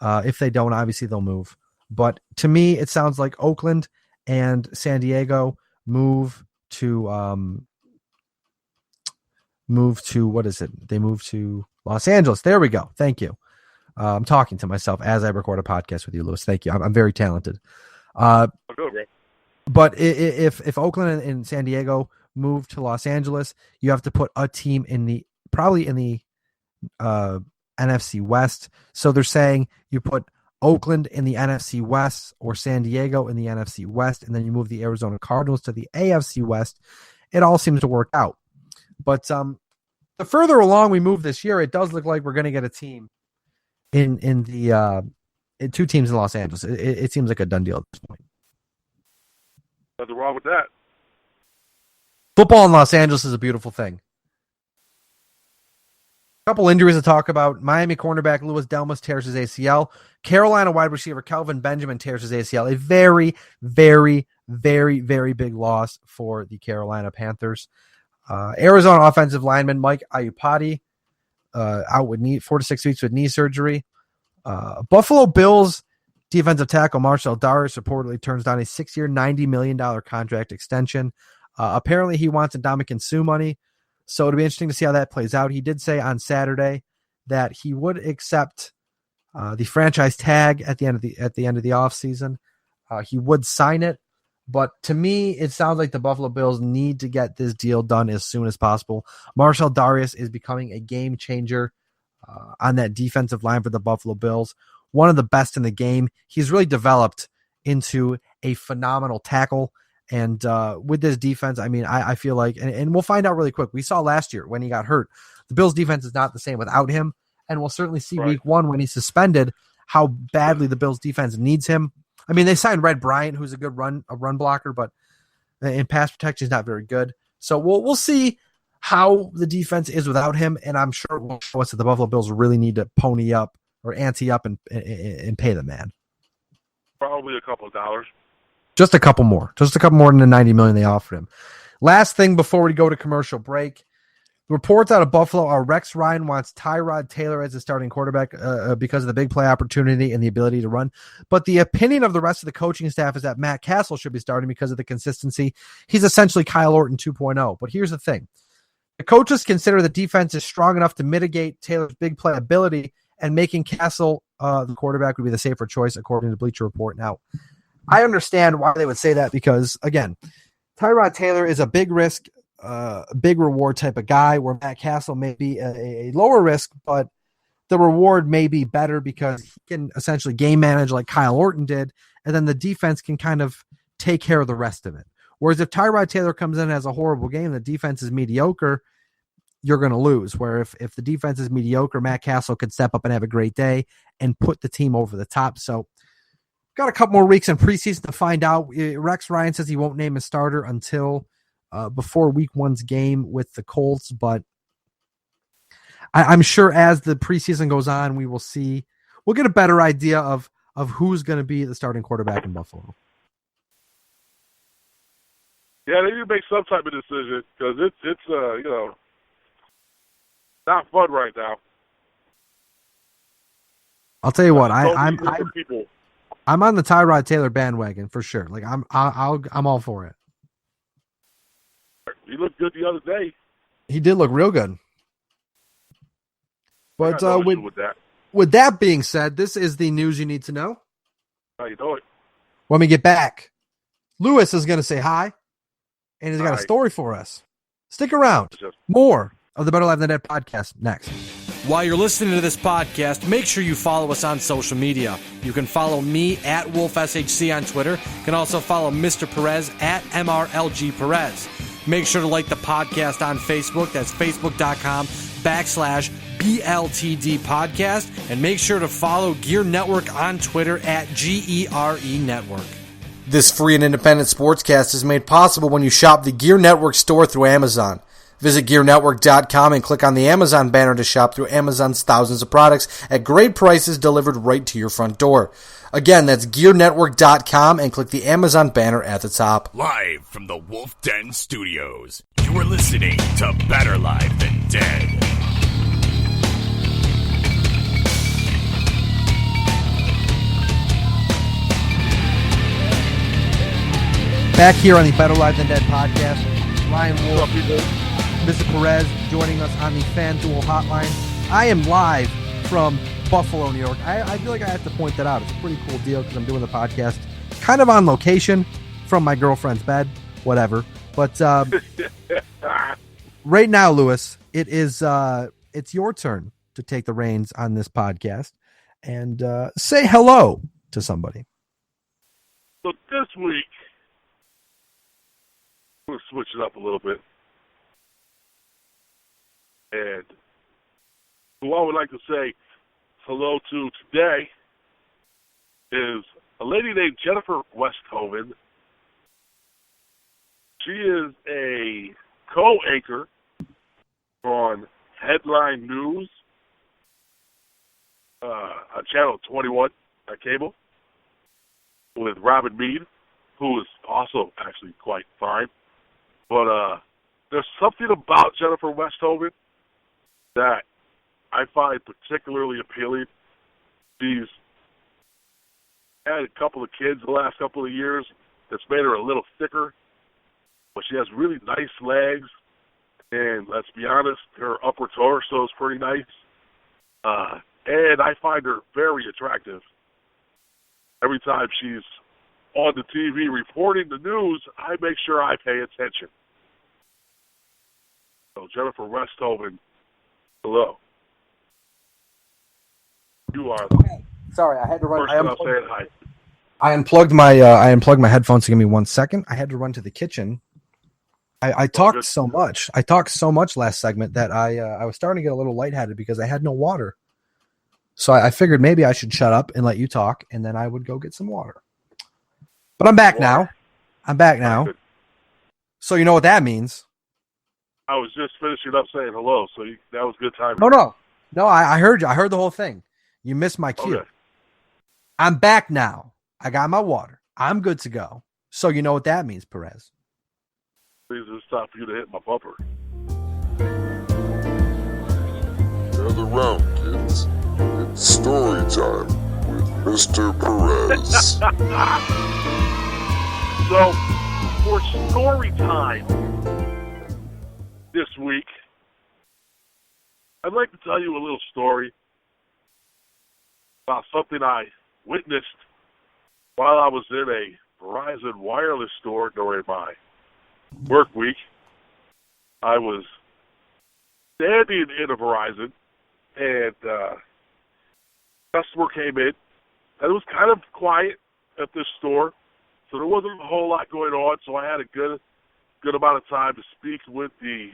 If they don't, obviously they'll move. But to me, it sounds like Oakland and San Diego move to what is it? They move to Los Angeles. There we go. Thank you. I'm talking to myself as I record a podcast with you, Lewis. Thank you. I'm very talented. But if Oakland and San Diego move to Los Angeles, you have to put a team probably in the NFC West. So they're saying you put Oakland in the NFC West or San Diego in the NFC West, and then you move the Arizona Cardinals to the AFC West. It all seems to work out. But the further along we move this year, it does look like we're going to get a team in 2 teams in Los Angeles. It seems like a done deal at this point. Nothing wrong with that. Football in Los Angeles is a beautiful thing. A couple injuries to talk about. Miami cornerback Louis Delmas tears his ACL. Carolina wide receiver Kelvin Benjamin tears his ACL. A very, very, very, very big loss for the Carolina Panthers. Arizona offensive lineman Mike Iupati out with 4 to 6 weeks with knee surgery. Buffalo Bills defensive tackle Marcel Darius reportedly turns down a 6-year, $90 million contract extension. Apparently he wants Ndamukong Suh money. So it'll be interesting to see how that plays out. He did say on Saturday that he would accept the franchise tag at the end of the offseason. He would sign it, but to me, it sounds like the Buffalo Bills need to get this deal done as soon as possible. Marcel Darius is becoming a game changer on that defensive line for the Buffalo Bills. One of the best in the game. He's really developed into a phenomenal tackle. And with this defense, I mean, I feel like, and we'll find out really quick. We saw last year when he got hurt, the Bills defense is not the same without him. And we'll certainly see week 1 when he's suspended how badly the Bills defense needs him. I mean, they signed Red Bryant, who's a good run blocker, but in pass protection, he's not very good. So we'll see how the defense is without him. And I'm sure it will show us that the Buffalo Bills really need to pony up or ante up and pay the man. Probably a couple of dollars. Just a couple more than the $90 million they offered him. Last thing before we go to commercial break. Reports out of Buffalo are Rex Ryan wants Tyrod Taylor as a starting quarterback because of the big play opportunity and the ability to run. But the opinion of the rest of the coaching staff is that Matt Castle should be starting because of the consistency. He's essentially Kyle Orton 2.0. But here's the thing. The coaches consider the defense is strong enough to mitigate Taylor's big play ability, and making Castle the quarterback would be the safer choice, according to Bleacher Report. Now, I understand why they would say that because, again, Tyrod Taylor is a big risk, big reward type of guy, where Matt Castle may be a lower risk, but the reward may be better because he can essentially game manage like Kyle Orton did, and then the defense can kind of take care of the rest of it. Whereas if Tyrod Taylor comes in and has a horrible game, the defense is mediocre, you're going to lose. Where if the defense is mediocre, Matt Castle could step up and have a great day and put the team over the top. So got a couple more weeks in preseason to find out. Rex Ryan says he won't name a starter until before week 1's game with the Colts, but I'm sure as the preseason goes on, we'll get a better idea of who's going to be the starting quarterback in Buffalo. Yeah, they need to make some type of decision because it's not fun right now. I'll tell you what, I'm on the Tyrod Taylor bandwagon for sure. Like I'm all for it. He looked good the other day. He did look real good. But with that being said, this is the news you need to know. How you doing? When we get back, Lewis is going to say hi, and he's got a story for us. Stick around. More of the Better Life Than Dead podcast next. While you're listening to this podcast, make sure you follow us on social media. You can follow me at WolfSHC on Twitter. You can also follow Mr. Perez at MRLG Perez. Make sure to like the podcast on Facebook. That's facebook.com/BLTD Podcast. And make sure to follow Gear Network on Twitter at GERE Network. This free and independent sportscast is made possible when you shop the Gear Network store through Amazon. Visit GearNetwork.com and click on the Amazon banner to shop through Amazon's thousands of products at great prices delivered right to your front door. Again, that's GearNetwork.com and click the Amazon banner at the top. Live from the Wolf Den Studios, you are listening to Better Live Than Dead. Back here on the Better Live Than Dead podcast, Ryan Wolf, Mr. Perez joining us on the FanDuel hotline. I am live from Buffalo, New York. I feel like I have to point that out. It's a pretty cool deal because I'm doing the podcast kind of on location from my girlfriend's bed, whatever. But right now, Lewis, it's your turn to take the reins on this podcast and say hello to somebody. So this week, we'll switch it up a little bit. And who I would like to say hello to today is a lady named Jennifer Westhoven. She is a co-anchor on Headline News on Channel 21 on cable with Robin Meade, who is also actually quite fine. But there's something about Jennifer Westhoven that I find particularly appealing. She's had a couple of kids the last couple of years that's made her a little thicker, but she has really nice legs, and let's be honest, her upper torso is pretty nice. And I find her very attractive. Every time she's on the TV reporting the news, I make sure I pay attention. So Jennifer Westhoven, hello. You are the Sorry, I had to run. saying hi. I unplugged my headphones. Give me 1 second. I had to run to the kitchen. I talked so much. I talked so much last segment that I was starting to get a little lightheaded because I had no water. So I figured maybe I should shut up and let you talk, and then I would go get some water. But I'm back now. So you know what that means. I was just finishing up saying hello, so that was good timing. No, I heard you. I heard the whole thing. You missed my cue. Okay. I'm back now. I got my water. I'm good to go. So you know what that means, Perez. Please, it's time for you to hit my bumper. Gather round, kids. It's story time with Mr. Perez. So, for story time this week, I'd like to tell you a little story about something I witnessed while I was in a Verizon wireless store during my work week. I was standing in a Verizon, and a customer came in, and it was kind of quiet at this store So there wasn't a whole lot going on, so I had a good amount of time to speak with the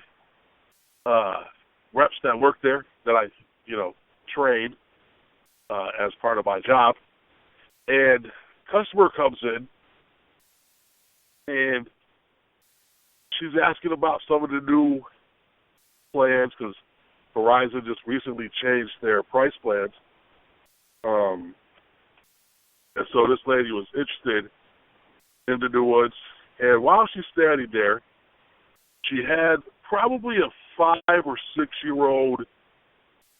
reps that worked there that I, trained as part of my job. And customer comes in, and she's asking about some of the new plans because Verizon just recently changed their price plans. And so this lady was interested in the new ones. And while she's standing there, she had probably a 5 or 6 year old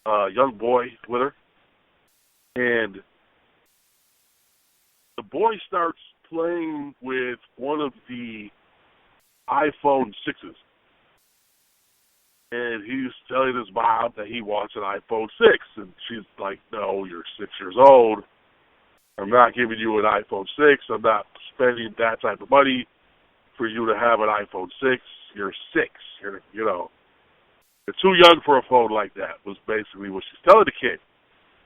young boy with her. And the boy starts playing with one of the iPhone 6s. And he's telling his mom that he wants an iPhone 6. And she's like, no, you're 6 years old. I'm not giving you an iPhone 6. I'm not spending that type of money for you to have an iPhone 6. You're 6. You're too young for a phone like that, was basically what she's telling the kid.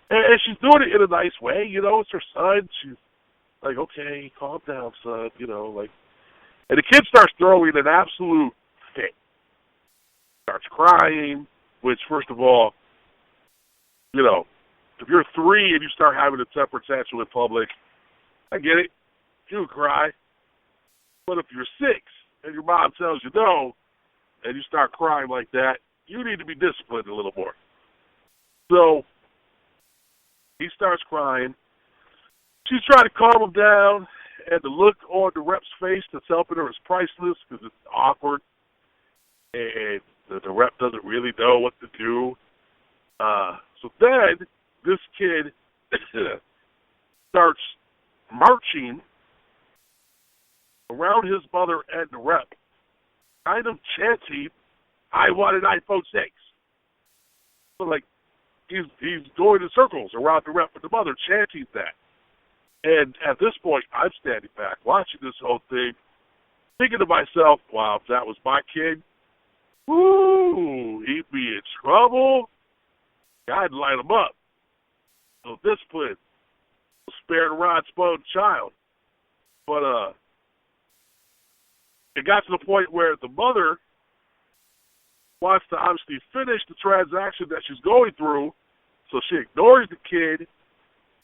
And she's doing it in a nice way. It's her son. She's like, okay, calm down, son. And the kid starts throwing an absolute fit. Starts crying, which, first of all, if you're 3 and you start having a temper tantrum in public, I get it. You cry. But if you're 6 and your mom tells you no, and you start crying like that, you need to be disciplined a little more. So he starts crying. She's trying to calm him down, and the look on the rep's face that's helping her is priceless because it's awkward, and the rep doesn't really know what to do. So then this kid starts marching around his mother and the rep, kind of chanting, I want an iPhone 6. So, he's going in circles around the rep and the mother, chanting that. And at this point, I'm standing back, watching this whole thing, thinking to myself, wow, if that was my kid, woo, he'd be in trouble. I'd light him up. So discipline will spare the rod, spoil the child. But it got to the point where the mother wants to obviously finish the transaction that she's going through, so she ignores the kid,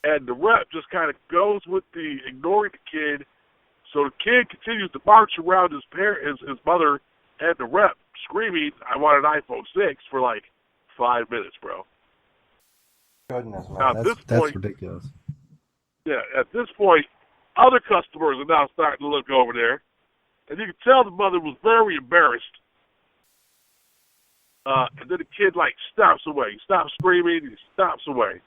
and the rep just kind of goes with the ignoring the kid. So the kid continues to march around his mother and the rep, screaming, I want an iPhone 6 for 5 minutes, bro. Goodness, man. Now, That's ridiculous. Yeah, at this point, other customers are now starting to look over there, and you can tell the mother was very embarrassed. And then the kid, stops away. He stops screaming, he stops away.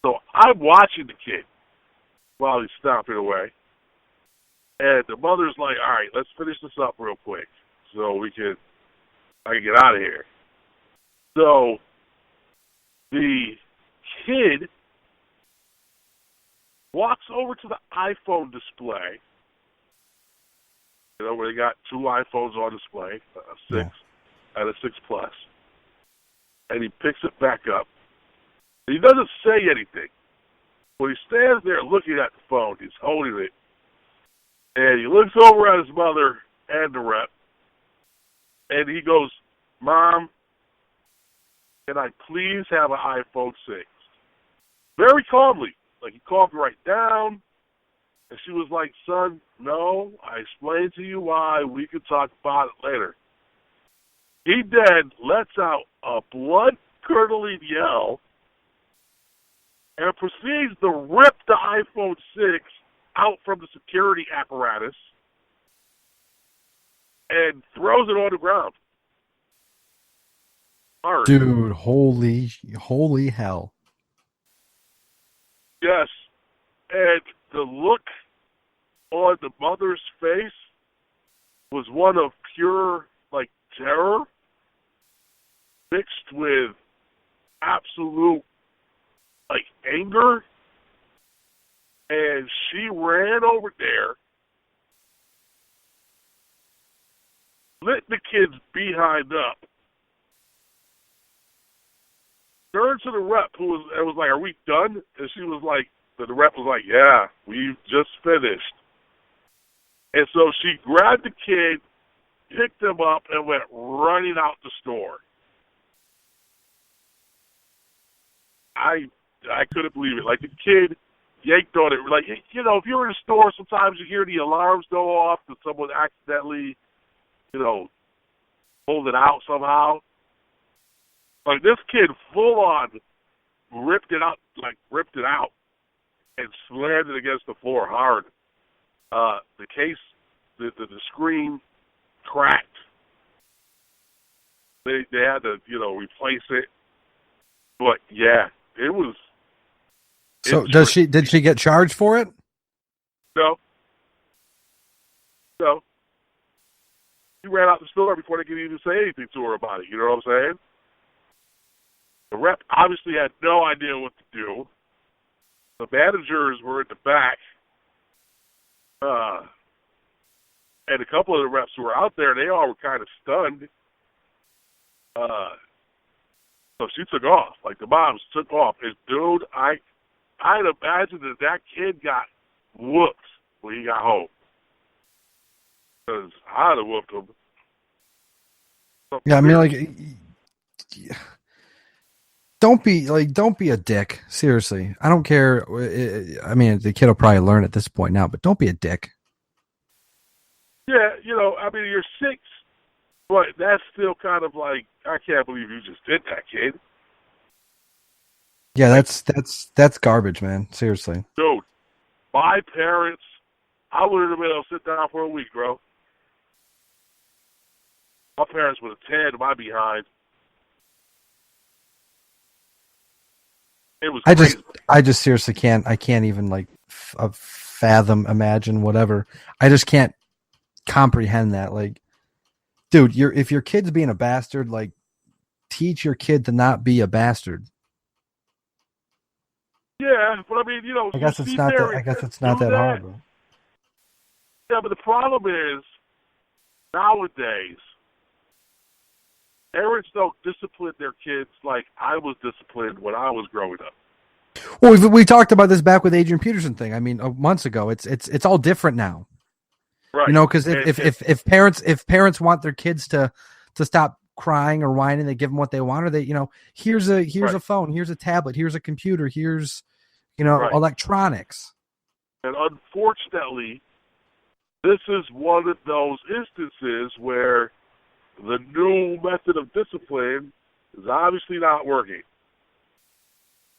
So I'm watching the kid while he's stomping away. And the mother's like, all right, let's finish this up real quick so I can get out of here. So the kid walks over to the iPhone display, where they got 2 iPhones on display, a 6 and a 6 Plus. And he picks it back up. He doesn't say anything. But he stands there looking at the phone. He's holding it. And he looks over at his mother and the rep. And he goes, Mom, can I please have an iPhone 6? Very calmly. He calmed her right down. And she was like, son, no, I explained to you why. We can talk about it later. He then lets out a blood-curdling yell and proceeds to rip the iPhone 6 out from the security apparatus and throws it on the ground. Hard. Dude, holy hell. Yes. And the look on the mother's face was one of pure, terror mixed with absolute, anger. And she ran over there, lit the kid's behind up, turned to the rep who was like, are we done? And she was like, the rep was like, yeah, we've just finished. And so she grabbed the kid, picked him up, and went running out the store. I couldn't believe it. Like, the kid yanked on it. Like, you know, if you're in a store, sometimes you hear the alarms go off that someone accidentally, you know, pulled it out somehow. Like, this kid full on ripped it out, and slammed it against the floor hard. The case, the screen cracked. They had to, you know, replace it. But yeah, it was. So did she get charged for it? No. She ran out the store before they could even say anything to her about it. You know what I'm saying? The rep obviously had no idea what to do. The managers were in the back. And a couple of the reps who were out there, they all were kind of stunned. So she took off. Like, the moms took off. And, dude, I'd imagine that kid got whooped when he got home. Because I'd have whooped him. Yeah, I mean, like, don't be a dick. Seriously. I don't care. I mean, the kid will probably learn at this point now, but don't be a dick. Yeah, you know, I mean, you're 6, but that's still kind of like, I can't believe you just did that, kid. Yeah, that's garbage, man. Seriously. Dude, my parents, I would have been able to sit down for a week, bro. My parents would have tanned my behind. It was crazy. I just seriously can't. I can't even like fathom, imagine, whatever. I just can't comprehend that. Like, dude, if your kid's being a bastard, like, teach your kid to not be a bastard. Yeah, but I mean, you know, I guess it's not that hard. Bro. Yeah, but the problem is nowadays parents don't discipline their kids like I was disciplined when I was growing up. Well, we talked about this back with Adrian Peterson thing. I mean, months ago. It's all different now. Right. You know, because if parents want their kids to stop crying or whining, they give them what they want, or they, you know, here's a phone, here's a tablet, here's a computer, here's, you know, electronics. And unfortunately, this is one of those instances where the new method of discipline is obviously not working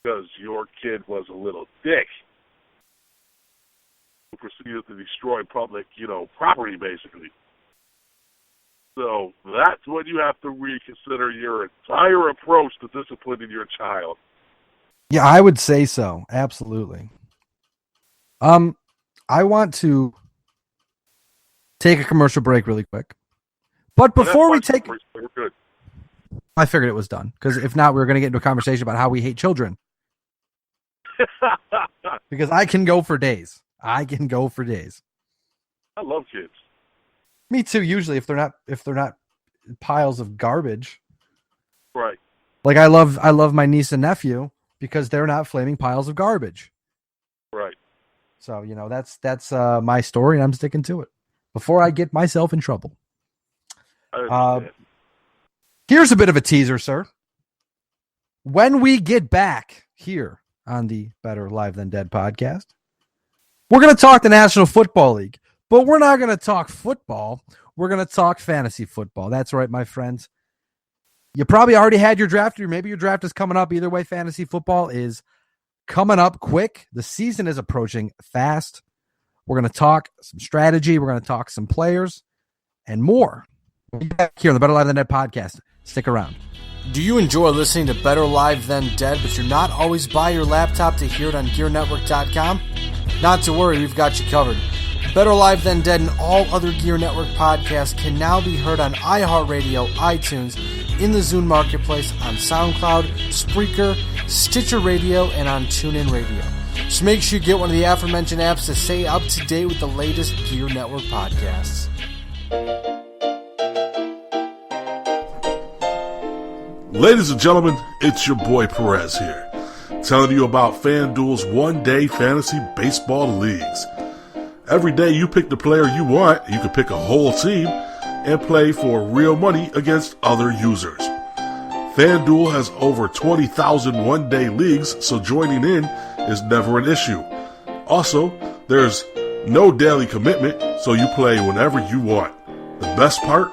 because your kid was a little dick who proceeded to destroy public, you know, property, basically. So that's when you have to reconsider your entire approach to disciplining your child. Yeah, I would say so. Absolutely. I want to take a commercial break really quick. But before we take... We're good. I figured it was done. Because if not, we were going to get into a conversation about how we hate children. Because I can go for days. I love kids. Me too, usually, if they're not piles of garbage. Right. Like, I love my niece and nephew because they're not flaming piles of garbage. Right. So, you know, that's my story, and I'm sticking to it before I get myself in trouble. Here's a bit of a teaser, sir. When we get back here on the Better Live Than Dead podcast, we're going to talk the National Football League, but we're not going to talk football. We're going to talk fantasy football. That's right, my friends. You probably already had your draft, or maybe your draft is coming up. Either way, fantasy football is coming up quick. The season is approaching fast. We're going to talk some strategy. We're going to talk some players and more. We'll be back here on the Better Live Than Dead podcast. Stick around. Do you enjoy listening to Better Live Than Dead, but you're not always by your laptop to hear it on GearNetwork.com? Not to worry, we've got you covered. Better Live Than Dead and all other Gear Network podcasts can now be heard on iHeartRadio, iTunes, in the Zune Marketplace, on SoundCloud, Spreaker, Stitcher Radio, and on TuneIn Radio. So make sure you get one of the aforementioned apps to stay up to date with the latest Gear Network podcasts. Ladies and gentlemen, it's your boy Perez here, telling you about FanDuel's one-day fantasy baseball leagues. Every day you pick the player you want, you can pick a whole team, and play for real money against other users. FanDuel has over 20,000 one-day leagues, so joining in is never an issue. Also, there's no daily commitment, so you play whenever you want. The best part?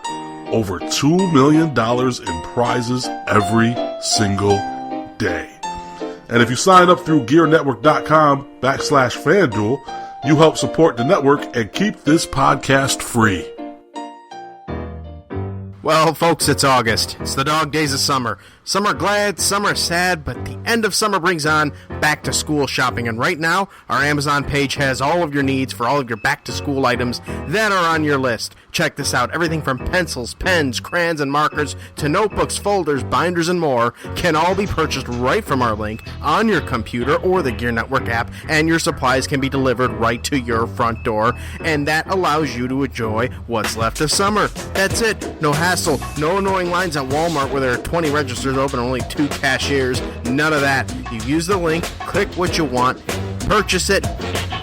Over $2 million in prizes every single day. And if you sign up through gearnetwork.com/FanDuel, you help support the network and keep this podcast free. Well, folks, it's August. It's the dog days of summer. Some are glad, some are sad, but the end of summer brings on back-to-school shopping. And right now, our Amazon page has all of your needs for all of your back-to-school items that are on your list. Check this out. Everything from pencils, pens, crayons, and markers to notebooks, folders, binders, and more can all be purchased right from our link on your computer or the Gear Network app, and your supplies can be delivered right to your front door, and that allows you to enjoy what's left of summer. That's it. No hassle. No annoying lines at Walmart where there are 20 registers open and only 2 cashiers. None of that. You use the link, click what you want, purchase it,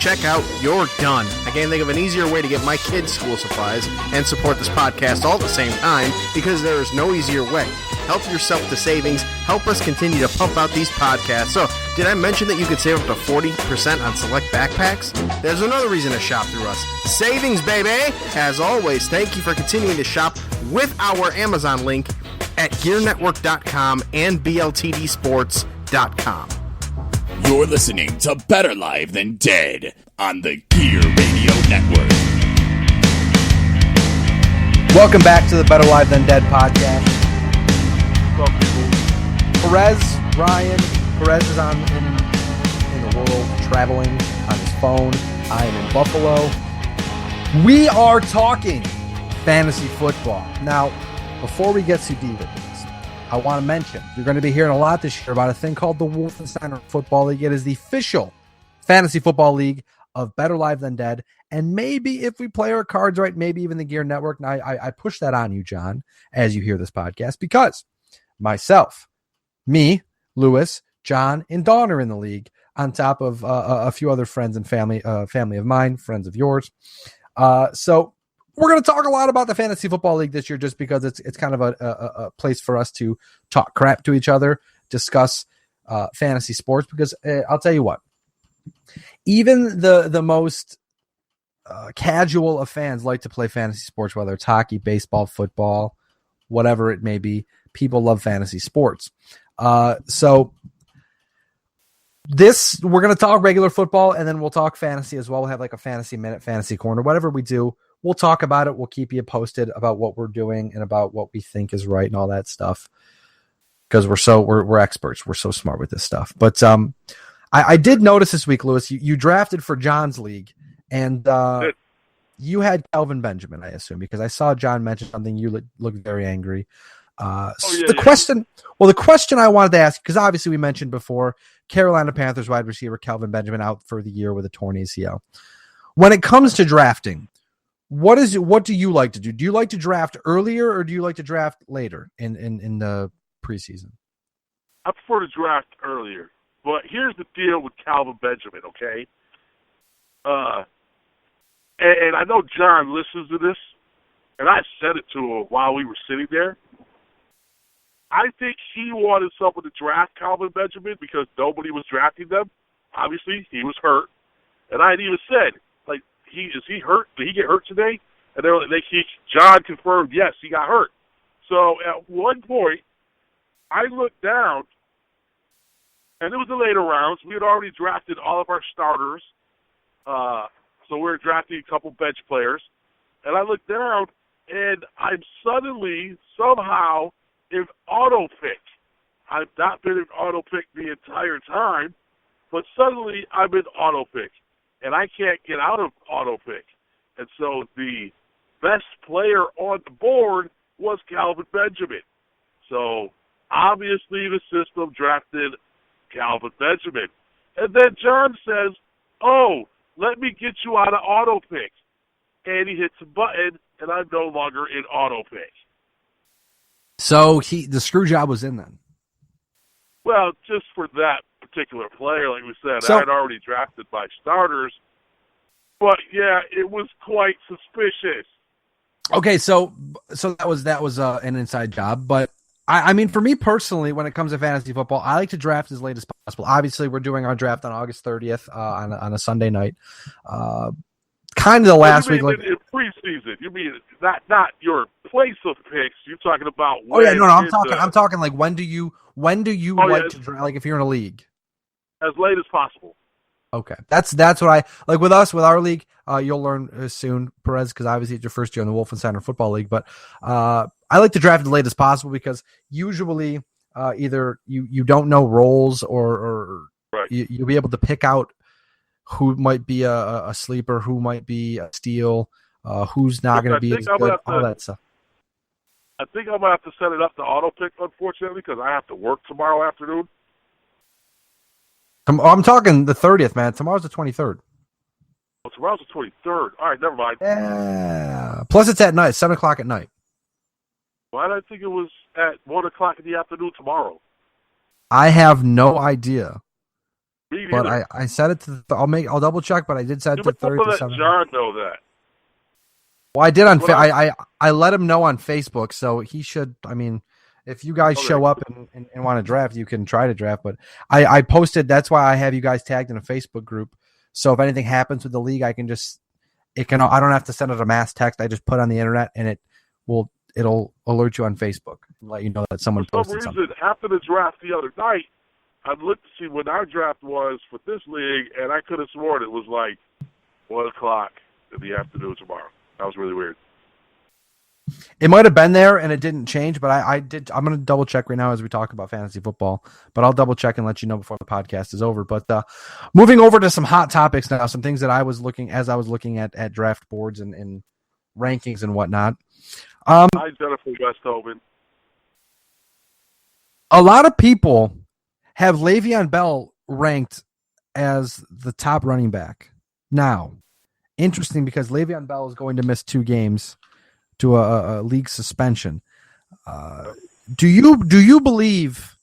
check out, you're done. I can't think of an easier way to get my kids' school supplies and support this podcast all at the same time, because there is no easier way. Help yourself to savings. Help us continue to pump out these podcasts. So, did I mention that you could save up to 40% on select backpacks? There's another reason to shop through us. Savings, baby! As always, thank you for continuing to shop with our Amazon link at gearnetwork.com and bltdsports.com. You're listening to Better Live Than Dead on the Gear Radio Network. Welcome back to the Better Live Than Dead podcast. Perez, Ryan. Perez is in the world traveling on his phone. I am in Buffalo. We are talking fantasy football. Now, before we get too deep into this, I want to mention you're going to be hearing a lot this year about a thing called the Wolfenstein Football League. It is the official fantasy football league of Better Live Than Dead. And maybe if we play our cards right, maybe even the Gear Network. Now, I push that on you, John, as you hear this podcast, because myself, me, Lewis, John, and Dawn are in the league, on top of a few other friends and family of mine, friends of yours. So we're going to talk a lot about the Fantasy Football League this year, just because it's kind of a place for us to talk crap to each other, discuss fantasy sports, because I'll tell you what, even the most casual of fans like to play fantasy sports, whether it's hockey, baseball, football, whatever it may be. People love fantasy sports. So we're going to talk regular football, and then we'll talk fantasy as well. We'll have like a fantasy minute, fantasy corner, whatever we do. We'll talk about it. We'll keep you posted about what we're doing and about what we think is right and all that stuff, because we're experts. We're so smart with this stuff. But I did notice this week, Lewis, you drafted for John's league, and you had Kelvin Benjamin, I assume, because I saw John mention something. You looked very angry. The question I wanted to ask, because obviously we mentioned before, Carolina Panthers wide receiver Kelvin Benjamin out for the year with a torn ACL. When it comes to drafting, what do you like to do? Do you like to draft earlier, or do you like to draft later in the preseason? I prefer to draft earlier. But here's the deal with Calvin Benjamin, okay? And I know John listens to this, and I said it to him while we were sitting there. I think he wanted someone to draft Calvin Benjamin because nobody was drafting them. Obviously, he was hurt. And I had even said, like, is he hurt? Did he get hurt today? And John confirmed, yes, he got hurt. So at one point, I looked down, and it was the later rounds. We had already drafted all of our starters. So we were drafting a couple bench players. And I looked down, and I'm suddenly, somehow, in auto-pick. I've not been in auto-pick the entire time, but suddenly I'm in auto-pick. And I can't get out of auto-pick. And so the best player on the board was Calvin Benjamin. So obviously the system drafted Calvin Benjamin. And then John says, oh, let me get you out of auto-pick. And he hits a button, and I'm no longer in auto-pick. So the screw job was in then. Well, just for that particular player, like we said, I had already drafted my starters. But yeah, it was quite suspicious. Okay, so that was an inside job, but I mean, for me personally, when it comes to fantasy football, I like to draft as late as possible. Obviously, we're doing our draft on August 30th on a Sunday night. Kind of the last week, like in preseason. You mean not your place of picks? You're talking about. Oh yeah, no, I'm talking like when do you like to draft? Like if you're in a league, as late as possible. Okay, that's what I like with us with our league. You'll learn soon, Perez, because obviously it's your first year in the Wolf and Center Football League. But I like to draft as late as possible because usually either you don't know roles or right. you'll be able to pick out who might be a sleeper, who might be a steal, who's not going to be as good, all that stuff. I think I'm going to have to set it up to auto pick, unfortunately, because I have to work tomorrow afternoon. I'm talking the 30th, man. Tomorrow's the 23rd. Oh, tomorrow's the 23rd. All right, never mind. Yeah. Plus, it's at night, 7 o'clock at night. Why did I think it was at 1 o'clock in the afternoon tomorrow? I have no idea. Me but either. I set it to. I'll double check, but I did set it to 30 to 7. John know that. Well, I did on. I let him know on Facebook, so he should. I mean. If you guys show up and want to draft, you can try to draft. But I posted. That's why I have you guys tagged in a Facebook group. So if anything happens with the league, I don't have to send it a mass text. I just put it on the internet and it'll alert you on Facebook and let you know that someone posted something. For some reason, after the draft the other night, I looked to see when our draft was for this league, and I could have sworn it was like 1 o'clock in the afternoon tomorrow. That was really weird. It might have been there and it didn't change, but I'm going to double check right now as we talk about fantasy football, but I'll double check and let you know before the podcast is over. But moving over to some hot topics now, some things that I was looking at draft boards and rankings and whatnot. Hi, Jennifer Westhoven. A lot of people have Le'Veon Bell ranked as the top running back. Now, interesting because Le'Veon Bell is going to miss 2 games to a league suspension. Do you believe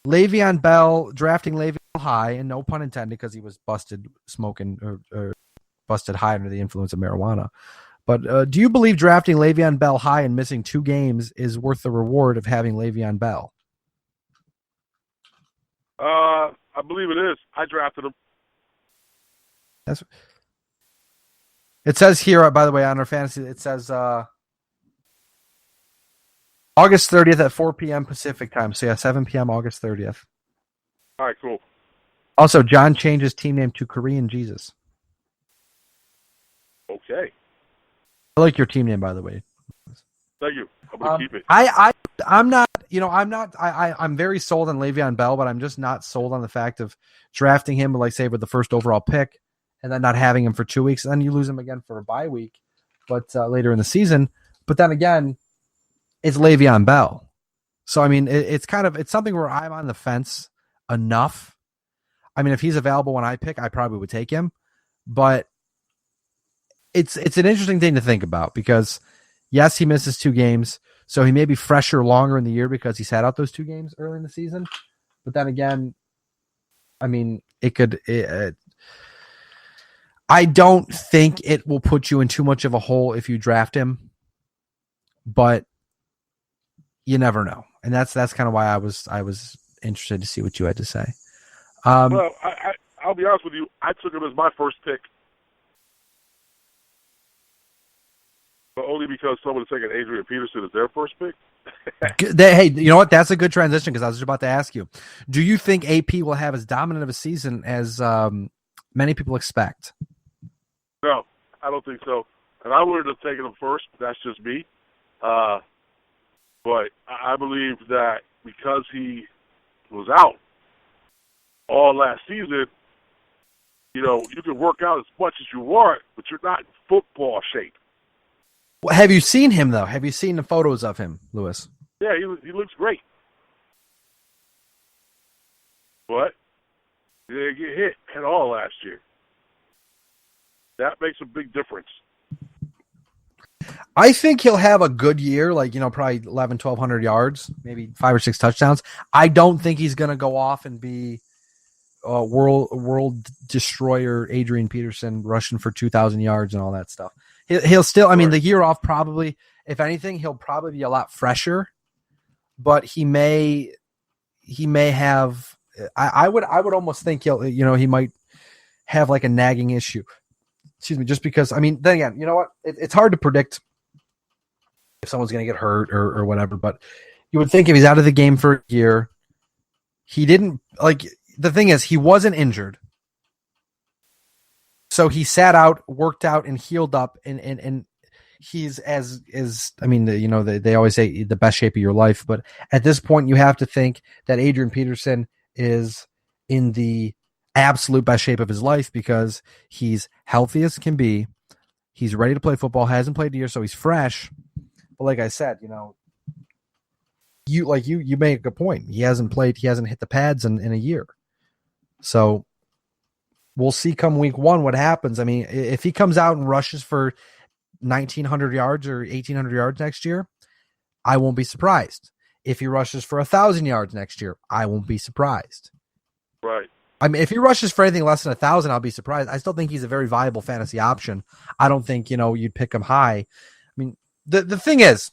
Le'Veon Bell drafting Le'Veon high, and no pun intended because he was busted smoking or busted high under the influence of marijuana? But do you believe drafting Le'Veon Bell high and missing 2 games is worth the reward of having Le'Veon Bell? I believe it is. I drafted him. It says here, by the way, on our fantasy, it says August 30th at 4 p.m. Pacific time. So, yeah, 7 p.m. August 30th. All right, cool. Also, John changed his team name to Korean Jesus. Okay. I like your team name, by the way. Thank you. I'm going to keep it. I'm very sold on Le'Veon Bell, but I'm just not sold on the fact of drafting him, like, say, with the first overall pick, and then not having him for 2 weeks, and then you lose him again for a bye week, but later in the season. But then again, it's Le'Veon Bell, so I mean, it's something where I'm on the fence enough. I mean, if he's available when I pick, I probably would take him, but it's an interesting thing to think about because yes, he misses 2 games, so he may be fresher longer in the year because he sat out those 2 games early in the season. But then again, I mean, I don't think it will put you in too much of a hole if you draft him, but you never know. And that's kind of why I was interested to see what you had to say. Well, I'll be honest with you. I took him as my first pick, but only because someone had taken Adrian Peterson as their first pick. Hey, you know what? That's a good transition because I was just about to ask you. Do you think AP will have as dominant of a season as many people expect? No, I don't think so. And I would have taken him first. That's just me. But I believe that because he was out all last season, you can work out as much as you want, but you're not in football shape. Well, have you seen him, though? Have you seen the photos of him, Lewis? Yeah, he looks great. But he didn't get hit at all last year. That makes a big difference. I think he'll have a good year, like, probably 1,100, 1,200 yards, maybe 5 or 6 touchdowns. I don't think he's going to go off and be world destroyer Adrian Peterson rushing for 2,000 yards and all that stuff. He'll still, I mean, the year off probably, if anything, he'll probably be a lot fresher, but he may have. I would almost think he might have like a nagging issue. Excuse me, just because. I mean, then again, you know what? It's hard to predict if someone's going to get hurt or whatever, but you would think if he's out of the game for a year, he didn't like. The thing is, he wasn't injured. So he sat out, worked out, and healed up, and he's they always say the best shape of your life, but at this point you have to think that Adrian Peterson is in the absolute best shape of his life because he's healthy as can be. He's ready to play football, hasn't played a year, so he's fresh. But like I said, you make a point. He hasn't hit the pads in a year. So we'll see come week 1 what happens. I mean, if he comes out and rushes for 1,900 yards or 1,800 yards next year, I won't be surprised. If he rushes for 1,000 yards next year, I won't be surprised. Right. I mean, if he rushes for anything less than 1,000, I'll be surprised. I still think he's a very viable fantasy option. I don't think, you'd pick him high. I mean, the thing is,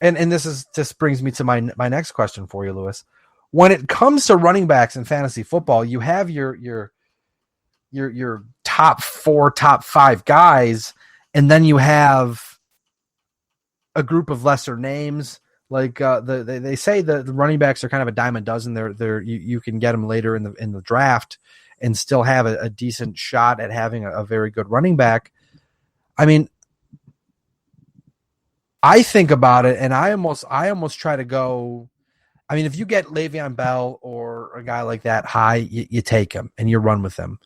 and this brings me to my next question for you, Lewis. When it comes to running backs in fantasy football, you have your top 4, top 5 guys, and then you have a group of lesser names. Like they say the running backs are kind of a dime a dozen. You can get them later in the draft and still have a decent shot at having a very good running back. I mean, I think about it, and I almost try to go. I mean, if you get Le'Veon Bell or a guy like that high, you take him and you run with him.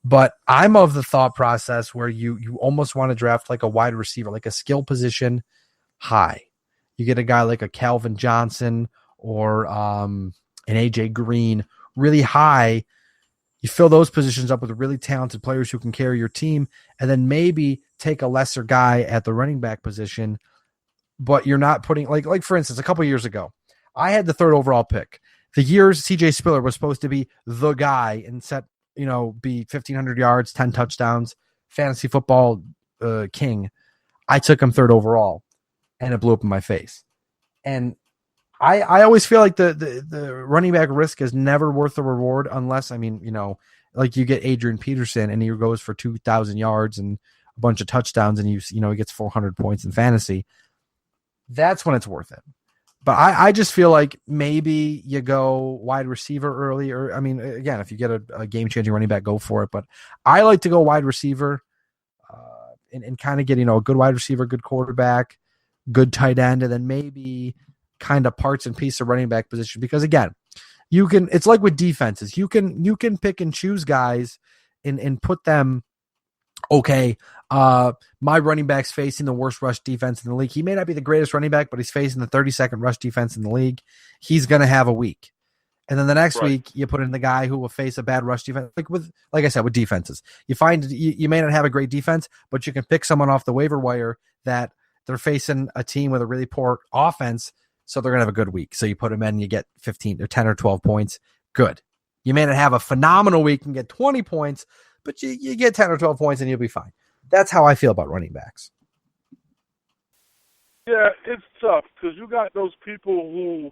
But I'm of the thought process where you almost want to draft like a wide receiver, like a skill position high. You get a guy like a Calvin Johnson or an AJ Green really high. You fill those positions up with really talented players who can carry your team, and then maybe take a lesser guy at the running back position. But you're not putting like for instance, a couple years ago, I had the 3rd overall pick. The years CJ Spiller was supposed to be the guy and be 1,500 yards, 10 touchdowns, fantasy football king. I took him 3rd overall, and it blew up in my face. And I always feel like the running back risk is never worth the reward unless, like you get Adrian Peterson and he goes for 2,000 yards and a bunch of touchdowns and he gets 400 points in fantasy. That's when it's worth it. But I just feel like maybe you go wide receiver early, or again, if you get a game-changing running back, go for it. But I like to go wide receiver and kind of get a good wide receiver, good quarterback, good tight end, and then maybe kind of parts and pieces of running back position. Because again, it's like with defenses, you can pick and choose guys and put them. Okay, my running back's facing the worst rush defense in the league. He may not be the greatest running back, but he's facing the 32nd rush defense in the league. He's going to have a week. And then the next week, you put in the guy who will face a bad rush defense. Like I said, with defenses, you find you may not have a great defense, but you can pick someone off the waiver wire that they're facing a team with a really poor offense, so they're going to have a good week. So you put them in, you get 15 or 10 or 12 points. Good. You may not have a phenomenal week and get 20 points, but you get 10 or 12 points and you'll be fine. That's how I feel about running backs. Yeah, it's tough because you got those people who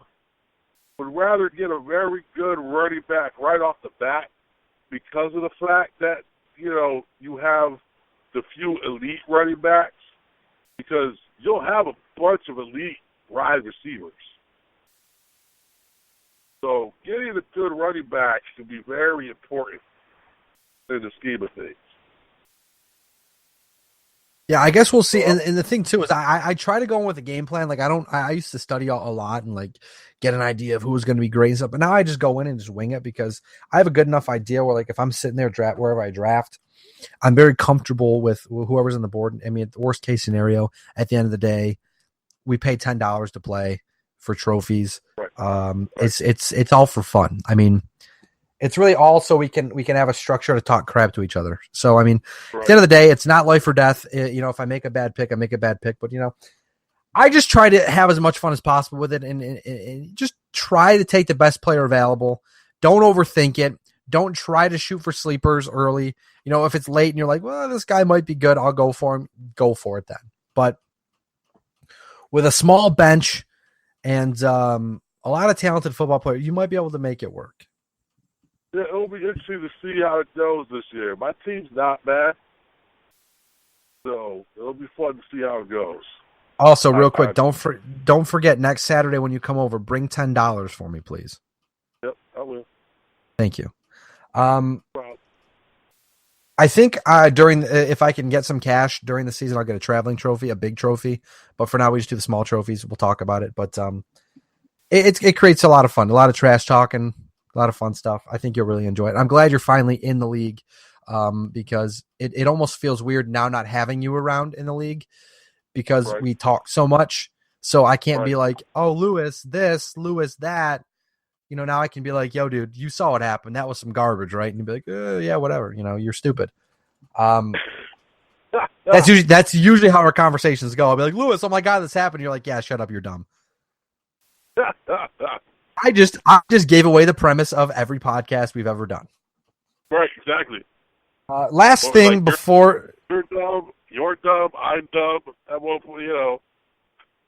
would rather get a very good running back right off the bat because of the fact that, you have the few elite running backs, because you'll have a bunch of elite wide receivers. So getting a good running back can be very important in the scheme of things. Yeah, I guess we'll see. And the thing too is I try to go in with a game plan. Like I used to study a lot and like get an idea of who was going to be great and stuff. But now I just go in and just wing it because I have a good enough idea where like if I'm sitting there wherever I draft, I'm very comfortable with whoever's on the board. I mean, the worst case scenario, at the end of the day, we pay $10 to play for trophies. Right. It's all for fun. I mean, it's really all so we can have a structure to talk crap to each other. So, I mean, At the end of the day, it's not life or death. If I make a bad pick, I make a bad pick. But, I just try to have as much fun as possible with it and just try to take the best player available. Don't overthink it. Don't try to shoot for sleepers early. You know, if it's late and you're like, well, this guy might be good, I'll go for him. Go for it then. But with a small bench and a lot of talented football players, you might be able to make it work. Yeah, it'll be interesting to see how it goes this year. My team's not bad, so it'll be fun to see how it goes. Also, real quick, don't forget next Saturday when you come over, bring $10 for me, please. Yep, I will. Thank you. I think if I can get some cash during the season, I'll get a traveling trophy, a big trophy. But for now, we just do the small trophies. We'll talk about it. But it creates a lot of fun, a lot of trash talking, a lot of fun stuff. I think you'll really enjoy it. I'm glad you're finally in the league because it almost feels weird now not having you around in the league because we talk so much. So I can't be like, oh, Lewis this, Lewis that. You know, now I can be like, yo, dude, you saw what happened. That was some garbage, right? And you'd be like, yeah, whatever. You know, you're stupid. That's usually how our conversations go. I'll be like, Lewis, oh my God, this happened. You're like, yeah, shut up. You're dumb. I just gave away the premise of every podcast we've ever done. Right, exactly. Last thing before you're dumb, I'm dumb. I won't, you know.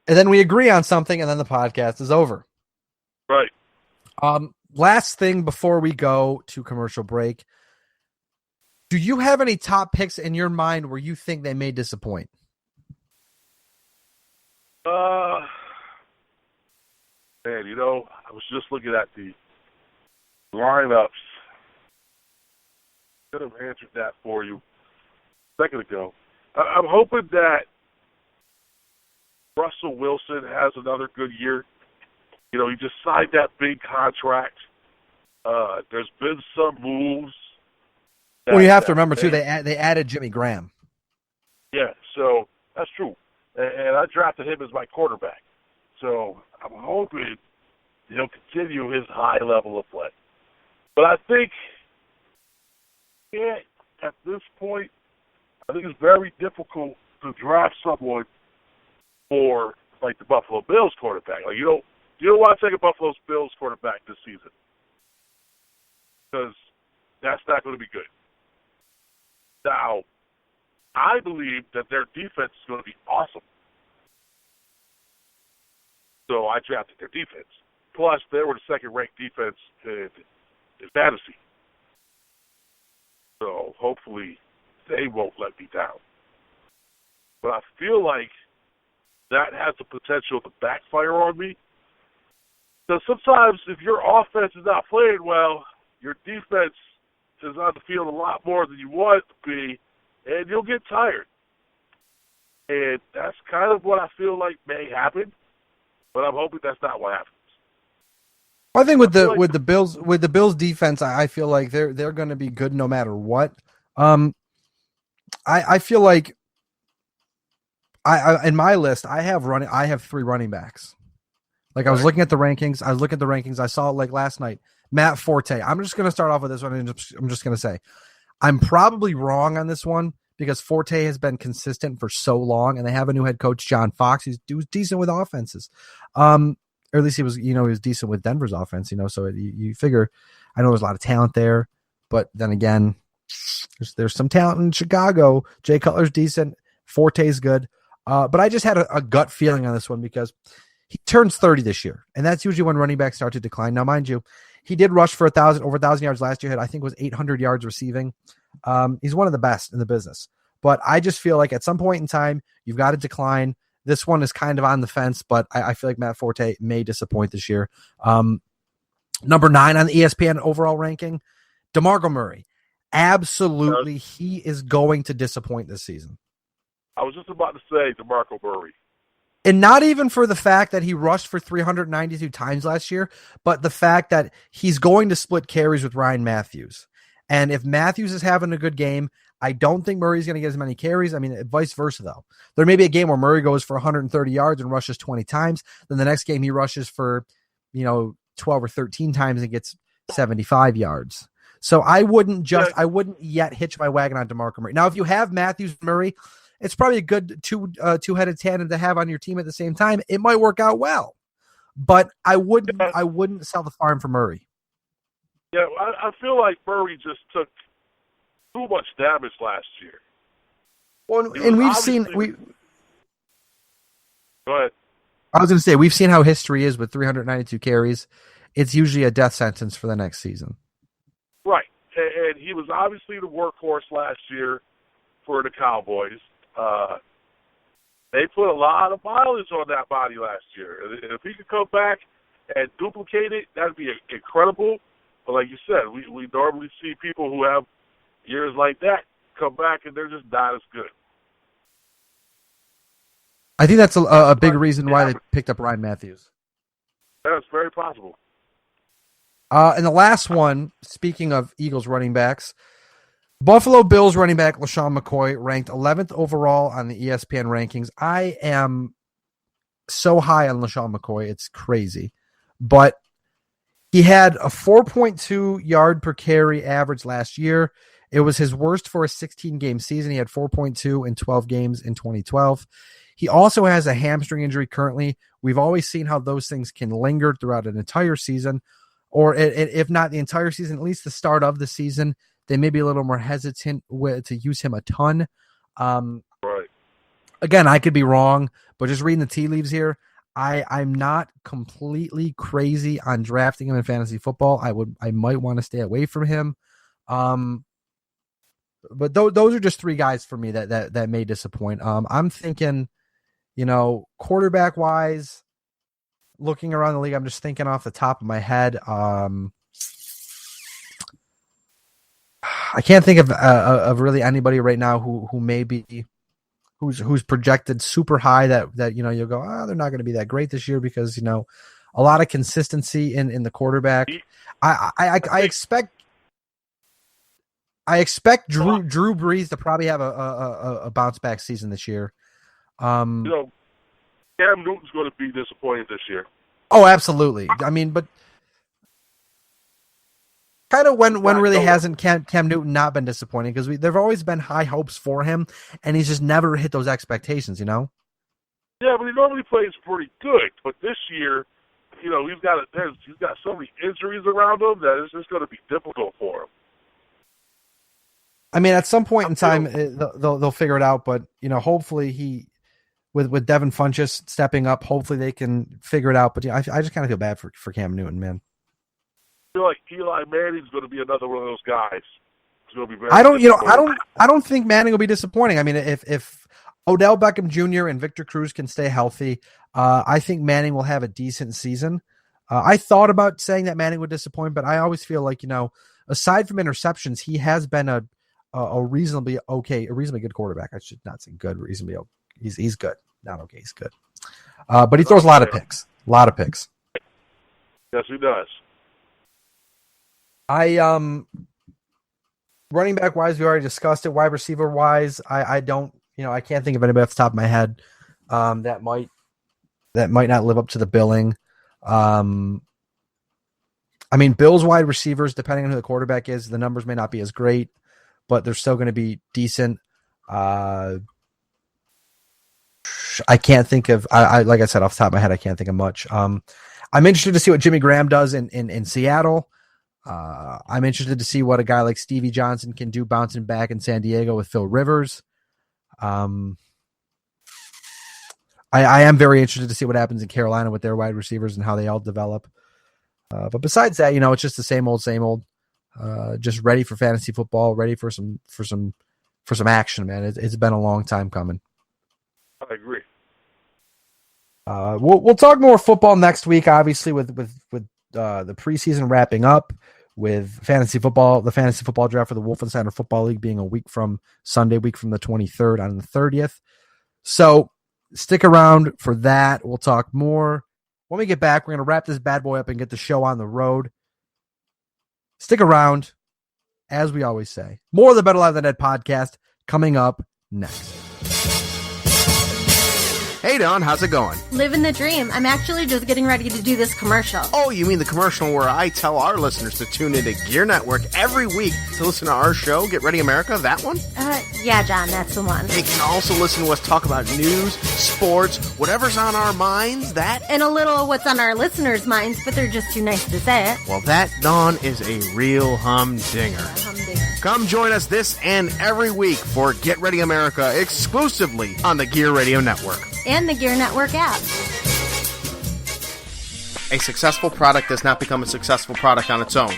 And then we agree on something, and then the podcast is over. Right. Last thing before we go to commercial break. Do you have any top picks in your mind where you think they may disappoint? Man, you know, I was just looking at the lineups. Could have answered that for you a second ago. I'm hoping that Russell Wilson has another good year. You know, he just signed that big contract. There's been some moves. Well, you have to remember, too, they added Jimmy Graham. Yeah, so that's true. And I drafted him as my quarterback. So I'm hoping he'll continue his high level of play. But I think at this point, I think it's very difficult to draft someone for, like, the Buffalo Bills quarterback. Like, you don't want to take a Buffalo Bills quarterback this season because that's not going to be good. Now, I believe that their defense is going to be awesome. So I drafted their defense. Plus, they were the second-ranked defense in fantasy. So hopefully they won't let me down. But I feel like that has the potential to backfire on me. Because sometimes if your offense is not playing well, your defense is on the field a lot more than you want it to be, and you'll get tired. And that's kind of what I feel like may happen, but I'm hoping that's not what happens. I think with the Bills defense, I feel like they're going to be good no matter what. I feel like I in my list I have 3 running backs. Like I was looking at the rankings. I saw it like last night. Matt Forte. I'm just going to start off with this one, and I'm just going to say I'm probably wrong on this one because Forte has been consistent for so long, and they have a new head coach, John Fox. He was decent with offenses, or at least he was decent with Denver's offense. So you figure, I know there's a lot of talent there, but then again, there's some talent in Chicago. Jay Cutler's decent. Forte's good, but I just had a gut feeling on this one because he turns 30 this year, and that's usually when running backs start to decline. Now, mind you, he did rush for over 1,000 yards last year. I think it was 800 yards receiving. He's one of the best in the business. But I just feel like at some point in time, you've got to decline. This one is kind of on the fence, but I feel like Matt Forte may disappoint this year. Number 9 on the ESPN overall ranking, DeMarco Murray. Absolutely, he is going to disappoint this season. I was just about to say DeMarco Murray. And not even for the fact that he rushed for 392 times last year, but the fact that he's going to split carries with Ryan Matthews. And if Matthews is having a good game, I don't think Murray's going to get as many carries. I mean, vice versa, though. There may be a game where Murray goes for 130 yards and rushes 20 times. Then the next game he rushes for, 12 or 13 times and gets 75 yards. So I wouldn't yet hitch my wagon on DeMarco Murray. Now, if you have Matthews and Murray, it's probably a good two-headed tandem to have on your team at the same time. It might work out well, but I wouldn't sell the farm for Murray. Yeah, I feel like Murray just took too much damage last year. Well, and we've seen Go ahead. I was going to say we've seen how history is with 392 carries. It's usually a death sentence for the next season. Right, and he was obviously the workhorse last year for the Cowboys. They put a lot of mileage on that body last year. And if he could come back and duplicate it, that'd be incredible. But like you said, we normally see people who have years like that come back and they're just not as good. I think that's a big reason why they picked up Ryan Matthews. That's very possible. And the last one, speaking of Eagles running backs, Buffalo Bills running back LaShawn McCoy ranked 11th overall on the ESPN rankings. I am so high on LaShawn McCoy, it's crazy. But he had a 4.2 yard per carry average last year. It was his worst for a 16-game season. He had 4.2 in 12 games in 2012. He also has a hamstring injury currently. We've always seen how those things can linger throughout an entire season, or if not the entire season, at least the start of the season. They may be a little more hesitant to use him a ton. Right. Again, I could be wrong, but just reading the tea leaves here, I'm not completely crazy on drafting him in fantasy football. I might want to stay away from him. But those are just three guys for me that may disappoint. I'm thinking, quarterback wise, looking around the league, I'm just thinking off the top of my head. I can't think of really anybody right now who may be who's projected super high that you'll go, they're not going to be that great this year because a lot of consistency in the quarterback. I expect Drew Brees to probably have a bounce back season this year. Cam Newton's going to be disappointed this year. Oh, absolutely. I mean, but kind of when really hasn't Cam Newton not been disappointing, because there've always been high hopes for him, and he's just never hit those expectations, Yeah, but he normally plays pretty good. But this year, he's got so many injuries around him that it's just going to be difficult for him. I mean, at some point in time, they'll figure it out. But hopefully with Devin Funchess stepping up, hopefully they can figure it out. But I just kind of feel bad for Cam Newton, man. I feel like Eli Manning's going to be another one of those guys. It's going to be very. I don't think Manning will be disappointing. I mean, if Odell Beckham Jr. and Victor Cruz can stay healthy, I think Manning will have a decent season. I thought about saying that Manning would disappoint, but I always feel like aside from interceptions, he has been a reasonably good quarterback. I should not say good, reasonably okay. He's good, not okay. He's good, but he throws a lot of picks. Yes, he does. Running back wise, we already discussed it. Wide receiver wise, I don't, I can't think of anybody off the top of my head that might not live up to the billing. I mean, Bills wide receivers, depending on who the quarterback is, the numbers may not be as great, but they're still going to be decent. I can't think of, like I said, off the top of my head, I can't think of much. I'm interested to see what Jimmy Graham does in Seattle. I'm interested to see what a guy like Stevie Johnson can do bouncing back in San Diego with Phil Rivers. I am very interested to see what happens in Carolina with their wide receivers and how they all develop. But besides that, it's just the same old, just ready for fantasy football, ready for some action, man. It's been a long time coming. I agree. We'll talk more football next week, obviously with the preseason wrapping up, with fantasy football, the fantasy football draft for the Wolf Insider Football League being a week from Sunday, week from the 23rd on the 30th. So stick around for that. We'll talk more. When we get back, we're going to wrap this bad boy up and get the show on the road. Stick around. As we always say, more of the Better Live Than Dead podcast coming up next. Hey, Dawn, how's it going? Living the dream. I'm actually just getting ready to do this commercial. Oh, you mean the commercial where I tell our listeners to tune into Gear Network every week to listen to our show, Get Ready America? That one? Yeah, John, that's the one. They can also listen to us talk about news, sports, whatever's on our minds, that. And a little of what's on our listeners' minds, but they're just too nice to say it. Well, that, Dawn, is a real humdinger. Humdinger. Come join us this and every week for Get Ready America exclusively on the Gear Radio Network. And the Gear Network app. A successful product does not become a successful product on its own.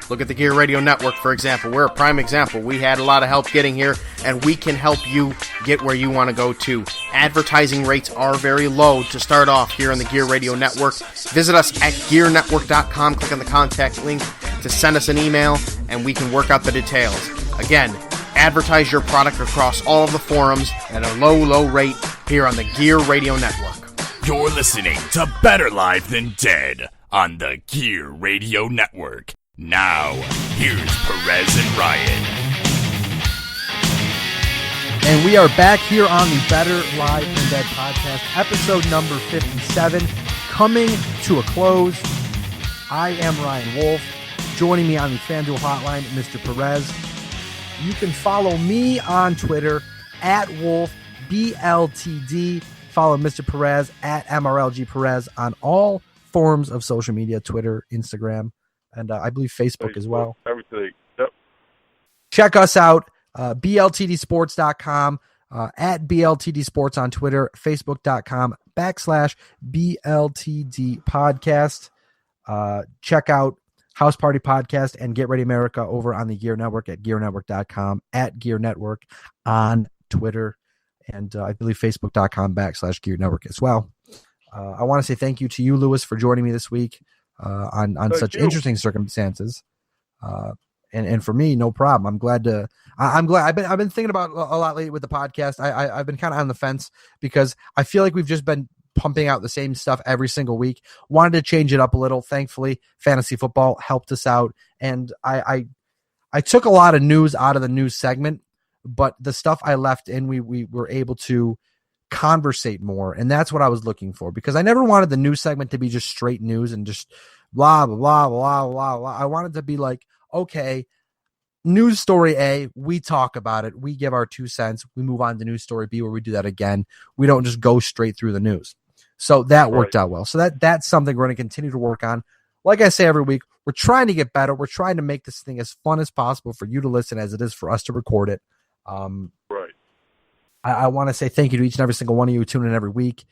Look at the Gear Radio Network, for example. We're a prime example. We had a lot of help getting here, and we can help you get where you want to go too. Advertising rates are very low to start off here on the Gear Radio Network. Visit us at gearnetwork.com. Click on the contact link to send us an email, and we can work out the details. Again, advertise your product across all of the forums at a low, low rate here on the Gear Radio Network. You're listening to Better Live Than Dead on the Gear Radio Network. Now, here's Perez and Ryan. And we are back here on the Better Live Than Dead podcast, episode number 57, coming to a close. I am Ryan Wolf. Joining me on the FanDuel hotline, Mr. Perez. You can follow me on Twitter at WolfBLTD. Follow Mr. Perez at MRLG Perez on all forms of social media, Twitter, Instagram, and I believe Facebook as well. Everything. Yep. Check us out, BLTDsports.com, at BLTD Sports on Twitter, Facebook.com/BLTD Podcast. Check out House Party Podcast and Get Ready America over on the Gear Network at GearNetwork.com, at Gear Network on Twitter, and I believe Facebook.com/Gear Network as well. I want to say thank you to you, Lewis, for joining me this week on such interesting circumstances. And for me, no problem. I'm glad. I've been thinking about a lot lately with the podcast. I've been kind of on the fence because I feel like we've just been pumping out the same stuff every single week. Wanted to change it up a little. Thankfully, fantasy football helped us out, and I took a lot of news out of the news segment, but the stuff I left in, we were able to conversate more, and that's what I was looking for, because I never wanted the news segment to be just straight news and just blah blah blah blah blah blah. I wanted to be like, okay, news story A, we talk about it, we give our 2 cents, we move on to news story B where we do that again. We don't just go straight through the news. So that worked out well. So that's something we're going to continue to work on. Like I say every week, we're trying to get better. We're trying to make this thing as fun as possible for you to listen as it is for us to record it. Right. I want to say thank you to each and every single one of you who tune in every week.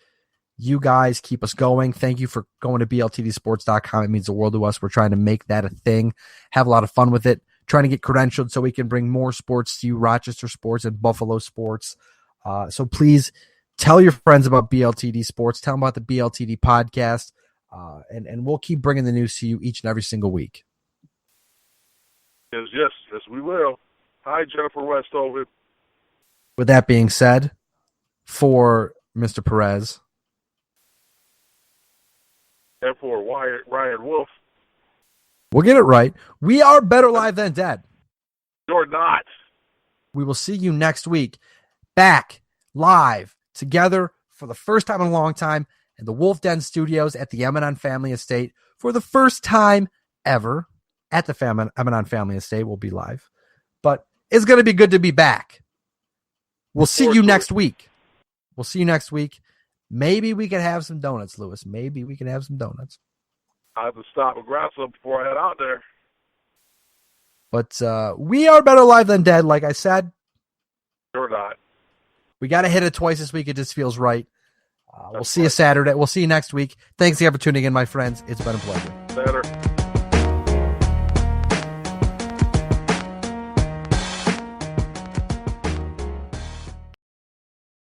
You guys keep us going. Thank you for going to BLTDsports.com. It means the world to us. We're trying to make that a thing, have a lot of fun with it, trying to get credentialed so we can bring more sports to you, Rochester sports and Buffalo sports. So please tell your friends about BLTD Sports. Tell them about the BLTD Podcast, and we'll keep bringing the news to you each and every single week. Yes, we will. Hi, Jennifer Westover. With that being said, for Mr. Perez and for Ryan Wolf, we'll get it right. We are better live than dead. you're not. We will see you next week, back live together for the first time in a long time in the Wolf Den Studios at the Emanon Family Estate for the first time ever at the Emanon Family Estate. We'll be live, but it's going to be good to be back. We'll see you next week. We'll see you next week. Maybe we can have some donuts, Lewis. Maybe we can have some donuts. I have to stop and grab some before I head out there. But we are better live than dead, like I said. You're not. We got to hit it twice this week. It just feels right. We'll see you Saturday. We'll see you next week. Thanks again for tuning in, my friends. It's been a pleasure. Better.